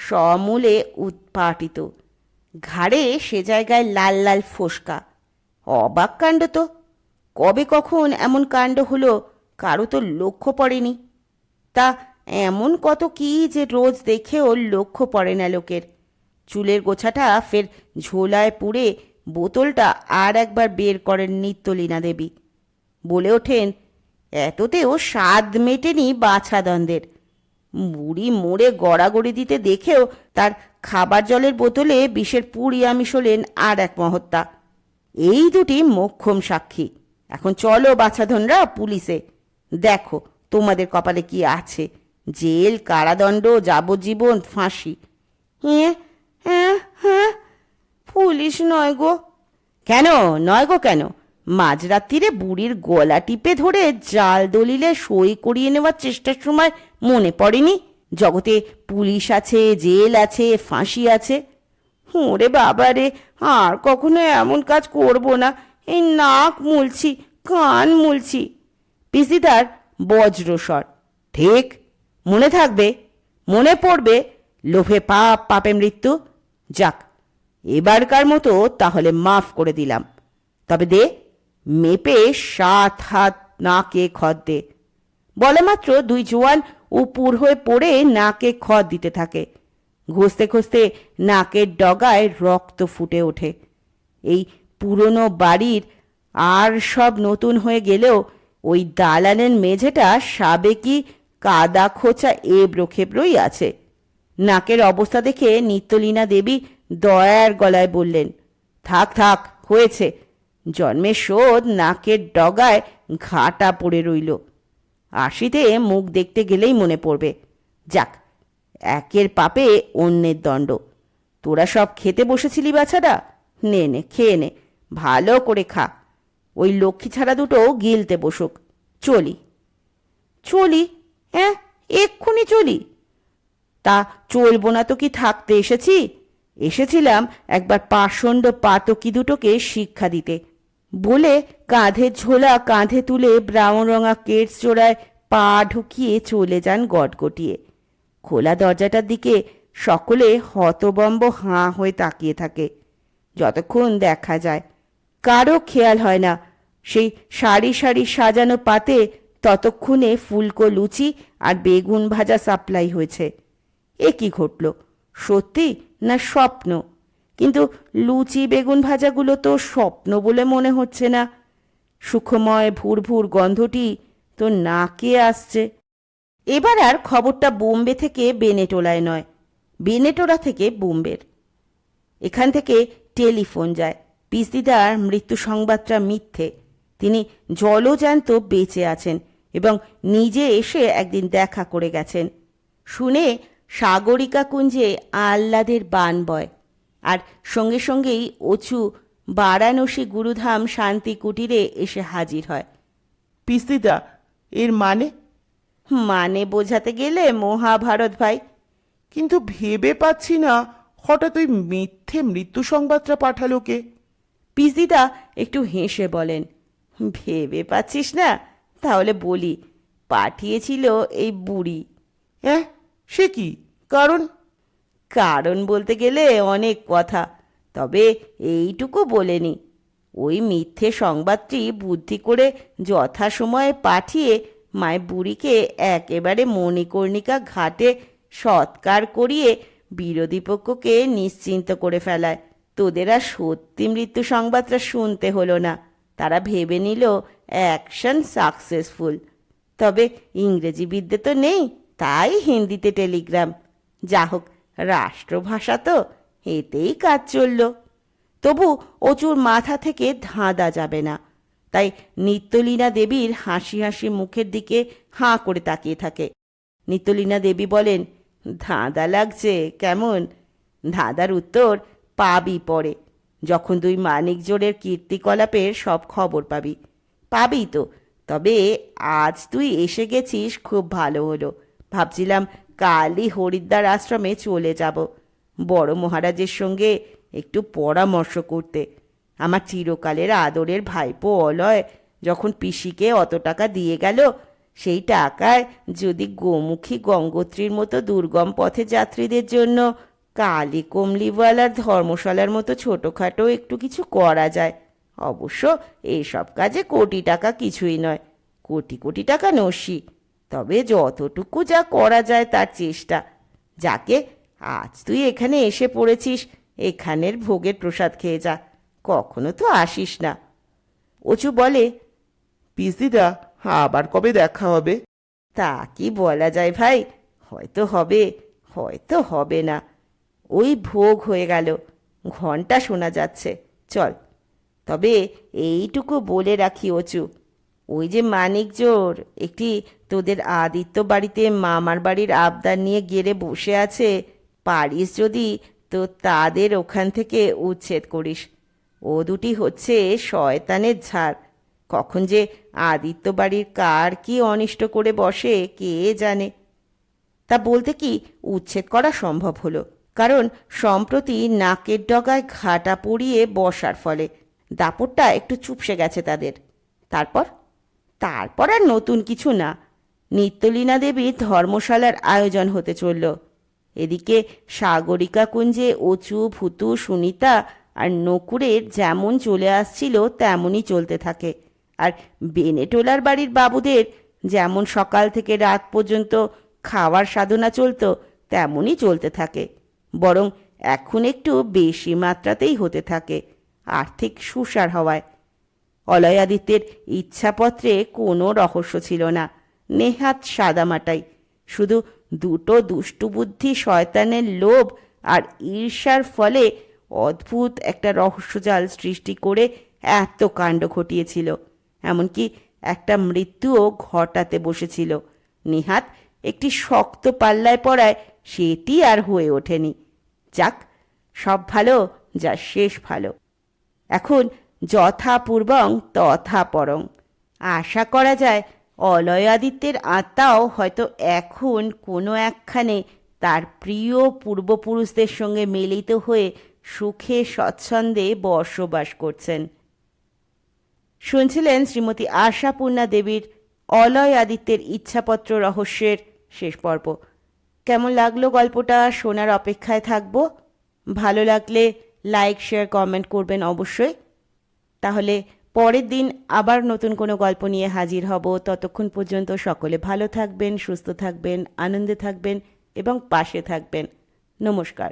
[SPEAKER 1] সমূলে উৎপাটিত। ঘাড়ে সে জায়গায় লাল লাল ফোসকা। অবাক কাণ্ড তো! কবে কখন এমন কাণ্ড হলো কারো তো লক্ষ্য পড়েনি। তা এমন কত কি যে রোজ দেখেও লক্ষ্য পড়ে না লোকের। চুলের গোছাটা ফের ঝোলায় পুড়ে বোতলটা আর একবার বের করেন নিত্যলীনা দেবী। বলে ওঠেন, এততেও স্বাদ মেটেনি বাছাধনদের। বুড়ি মোড়ে গড়াগড়ি দিতে দেখেও তার খাবার জলের বোতলে বিষের পুড়ি আমিষ হলেন আর এক মহত্তা। এই দুটি মোক্ষম সাক্ষী। এখন চলো বাছাধনরা পুলিশে, দেখো তোমাদের কপালে কি আছে। জেল, কারাদণ্ড, যাবজ্জীবন, ফাঁসি। হ্যাঁ হ্যাঁ হ্যাঁ, পুলিশ নয় গো। কেন নয় গো? কেন? মাঝরাত্রিরে বুড়ির গলা টিপে ধরে জাল দলিলে সই করিয়ে নেওয়ার চেষ্টার সময় মনে পড়েনি জগতে পুলিশ আছে, জেল আছে, ফাঁসি আছে? ওরে বাবা রে, আর কখনো এমন কাজ করব না। এই নাক মুলছি, কান মুলছি। পিসিদার বজ্রস্বর। ঠিক, মনে থাকবে, মনে পড়বে। লোভে পাপ, পাপে মৃত্যু। যাক, এবারকার মতো তাহলে মাফ করে দিলাম। তবে দে, মেপে 7 হাত নাকে খত দে। বলে মাত্র দুই জোয়ান উপুর হয়ে পড়ে নাকে খত দিতে থাকে। ঘষতে ঘষতে নাকের ডগায় রক্ত ফুটে ওঠে। এই পুরনো বাড়ির আর সব নতুন হয়ে গেলেও ওই দালানের মেঝেটা সাবেকি কাদা খোঁচা এবড়ো খেবড়োই আছে। নাকের অবস্থা দেখে নিত্যলীনা দেবী দয়ার গলায় বললেন, থাক থাক, হয়েছে। জন্মের শোধ নাকের ডগায় ঘাটা পড়ে রইল। আশিতে মুখ দেখতে গেলেই মনে পড়বে। যাক, একের পাপে অন্যের দণ্ড। তোরা সব খেতে বসেছিলি বাছারা, নে নে খেয়ে নে, ভালো করে খা। ওই লক্ষ্মী ছাড়া দুটো গিলতে বসুক। চলি। চলি? হ্যাঁ, এক্ষুনি চলি? তা চলবো না তো কি থাকতে এসেছি? এসেছিলাম একবার পাষণ্ড পাতকি দুটোকে শিক্ষা দিতে বলে কাঁধের ঝোলা কাঁধে তুলে ব্রাউন রঙা কেটস জোড়ায় পা ঢুকিয়ে চলে যান গটগটিয়ে। খোলা দরজাটার দিকে সকলে হতবম্ব হাঁ হয়ে তাকিয়ে থাকে যতক্ষণ দেখা যায়। কারো খেয়াল হয় না সেই সারি সারি সাজানো পাতে ততক্ষণে ফুলকো লুচি আর বেগুন ভাজা সাপ্লাই হয়েছে। এ কি ঘটল, সত্যি না স্বপ্ন? কিন্তু লুচি বেগুন ভাজাগুলো তো স্বপ্ন বলে মনে হচ্ছে না। সুখময় ভুর ভুর গন্ধটি তো নাকে আসছে। এবার আর খবরটা বোম্বে থেকে বেনেটোলায় নয়, বেনেটোলা থেকে বোম্বের। এখান থেকে টেলিফোন যায় পিসদিদার মৃত্যু সংবাদটা মিথ্যে, তিনি জলজ্যান্ত বেঁচে আছেন এবং নিজে এসে একদিন দেখা করে গেছেন। শুনে সাগরিকা কুঞ্জে আহ্লাদের বান বয়, আর সঙ্গে সঙ্গেই অচু বারাণসী গুরুধাম শান্তি কুটিরে এসে হাজির হয়।
[SPEAKER 2] পিস্তিদা, এর মানে?
[SPEAKER 1] মানে বোঝাতে গেলে মহাভারত ভাই।
[SPEAKER 2] কিন্তু ভেবে পাচ্ছি না, হঠাৎ ওই মিথ্যে মৃত্যু সংবাদটা পাঠালো কে?
[SPEAKER 1] পিসদিদা একটু হেসে বলেন, ভেবে পাচ্ছিস না? তাহলে বলি, পাঠিয়েছিল এই বুড়ি।
[SPEAKER 2] হ্যাঁ, সে কি কারণ?
[SPEAKER 1] কারণ বলতে গেলে অনেক কথা, তবে এইটুকু বলেনি, ওই মিথ্যে সংবাদটি বুদ্ধি করে যথাসময়ে পাঠিয়ে মায় বুড়িকে একেবারে মণিকর্ণিকা ঘাটে সৎকার করিয়ে বিরোধী পক্ষকে নিশ্চিন্ত করে ফেলায়। তোদের আর সত্যি মৃত্যু সংবাদটা শুনতে হলো না, তারা ভেবে নিল অ্যাকশন সাকসেসফুল। তবে ইংরেজি বিদ্যে তো নেই, তাই হিন্দিতে টেলিগ্রাম। যা হোক, রাষ্ট্রভাষা তো, এতেই কাজ চলল। তবু অচুর মাথা থেকে ধাঁধা যাবে না, তাই নিত্যলীনা দেবীর হাসি হাসি মুখের দিকে হাঁ করে তাকিয়ে থাকে। নিত্যলীনা দেবী বলেন, ধাঁধা লাগছে কেমন? ধাঁধার উত্তর পাবি পরে, যখন তুই মানিক জোড়ের কীর্তিকলাপের সব খবর পাবি। পাবি তো, তবে আজ তুই এসে গেছিস খুব ভালো হলো। ভাবছিলাম কালই হরিদ্বার আশ্রমে চলে যাব, বড় মহারাজের সঙ্গে একটু পরামর্শ করতে। আমার চিরকালের আদরের ভাইপো অলয় যখন পিসিকে অত টাকা দিয়ে গেল, সেই টাকায় যদি গোমুখী গঙ্গোত্রীর মতো দুর্গম পথে যাত্রীদের জন্য কালী কমলিওয়ালার ধর্মশালার মতো ছোটোখাটো একটু কিছু করা যায়। অবশ্য এইসব কাজে কোটি টাকা কিছুই নয়, কোটি কোটি টাকা নস্যি, তবে যতটুকু যা করা যায় তার চেষ্টা। যাকে, আজ তুই এখানে এসে পড়েছিস, এখানের ভোগের প্রসাদ খেয়ে যা, কখনো তো আসিস না। অচু বলে,
[SPEAKER 2] পিস্তিদা, আবার কবে দেখা হবে?
[SPEAKER 1] তা কি বলা যায় ভাই, হয়তো হবে, হয়তো হবে না। ওই ভোগ হয়ে গেল, ঘন্টা শোনা যাচ্ছে, চল। তবে এইটুকু বলে রাখি অচু, ওই যে মানিকজোর একটি তোদের আদিত্য বাড়িতে মামার বাড়ির আবদার নিয়ে গেড়ে বসে আছে, পারিস যদি তো তাদের ওখান থেকে উচ্ছেদ করিস। ও দুটি হচ্ছে শয়তানের ঝাড়, কখন যে আদিত্য বাড়ির কার কি অনিষ্ট করে বসে কে জানে। তা বলতে কি উচ্ছেদ করা সম্ভব হলো, কারণ সম্প্রতি নাকের ডগায় ঘাটা পড়িয়ে বসার ফলে দাপটটা একটু চুপসে গেছে তাদের। তারপর তারপর আর নতুন কিছু না, নিত্যলীনা দেবীর ধর্মশালার আয়োজন হতে চলল। এদিকে সাগরিকা কুঞ্জে অচু, ভূতু, সুনিতা আর নকুরের যেমন চলে আসছিল তেমনই চলতে থাকে, আর বেনেটোলার বাড়ির বাবুদের যেমন সকাল থেকে রাত পর্যন্ত খাওয়ার সাধনা চলতো তেমনই চলতে থাকে, বরং এখন একটু বেশি মাত্রাতেই হতে থাকে আর্থিক সুসার হওয়ায়। অলয়াদিত্যের ইচ্ছাপত্রে কোনো রহস্য ছিল না, নেহাত সাদামাটাই, শুধু দুটো দুষ্টুবুদ্ধি শয়তানের লোভ আর ঈর্ষার ফলে অদ্ভুত একটা রহস্যজাল সৃষ্টি করে এত কাণ্ড ঘটিয়েছিল। এমনকি একটা মৃত্যুও ঘটাতে বসেছিল, নেহাত একটি শক্ত পাল্লায় পড়ায় সেটি আর হয়ে ওঠেনি। যাক, সব ভালো যার শেষ ভালো। এখন যথা পূর্বং তথা পরং। আশা করা যায় অলয় আদিত্যের আত্মাও হয়তো এখন কোনো একখানে তার প্রিয় পূর্বপুরুষদের সঙ্গে মিলিত হয়ে সুখে স্বচ্ছন্দে বসবাস করছেন। শুনছিলেন শ্রীমতী আশাপূর্ণা দেবীর অলয় আদিত্যের ইচ্ছাপত্র রহস্যের শেষ পর্ব। কেমন লাগলো গল্পটা শোনার অপেক্ষায় থাকবো। ভালো লাগলে লাইক শেয়ার কমেন্ট করবেন অবশ্যই। তাহলে পরের দিন আবার নতুন কোনো গল্প নিয়ে হাজির হব। ততক্ষণ পর্যন্ত সকলে ভালো থাকবেন, সুস্থ থাকবেন, আনন্দে থাকবেন এবং পাশে থাকবেন। নমস্কার।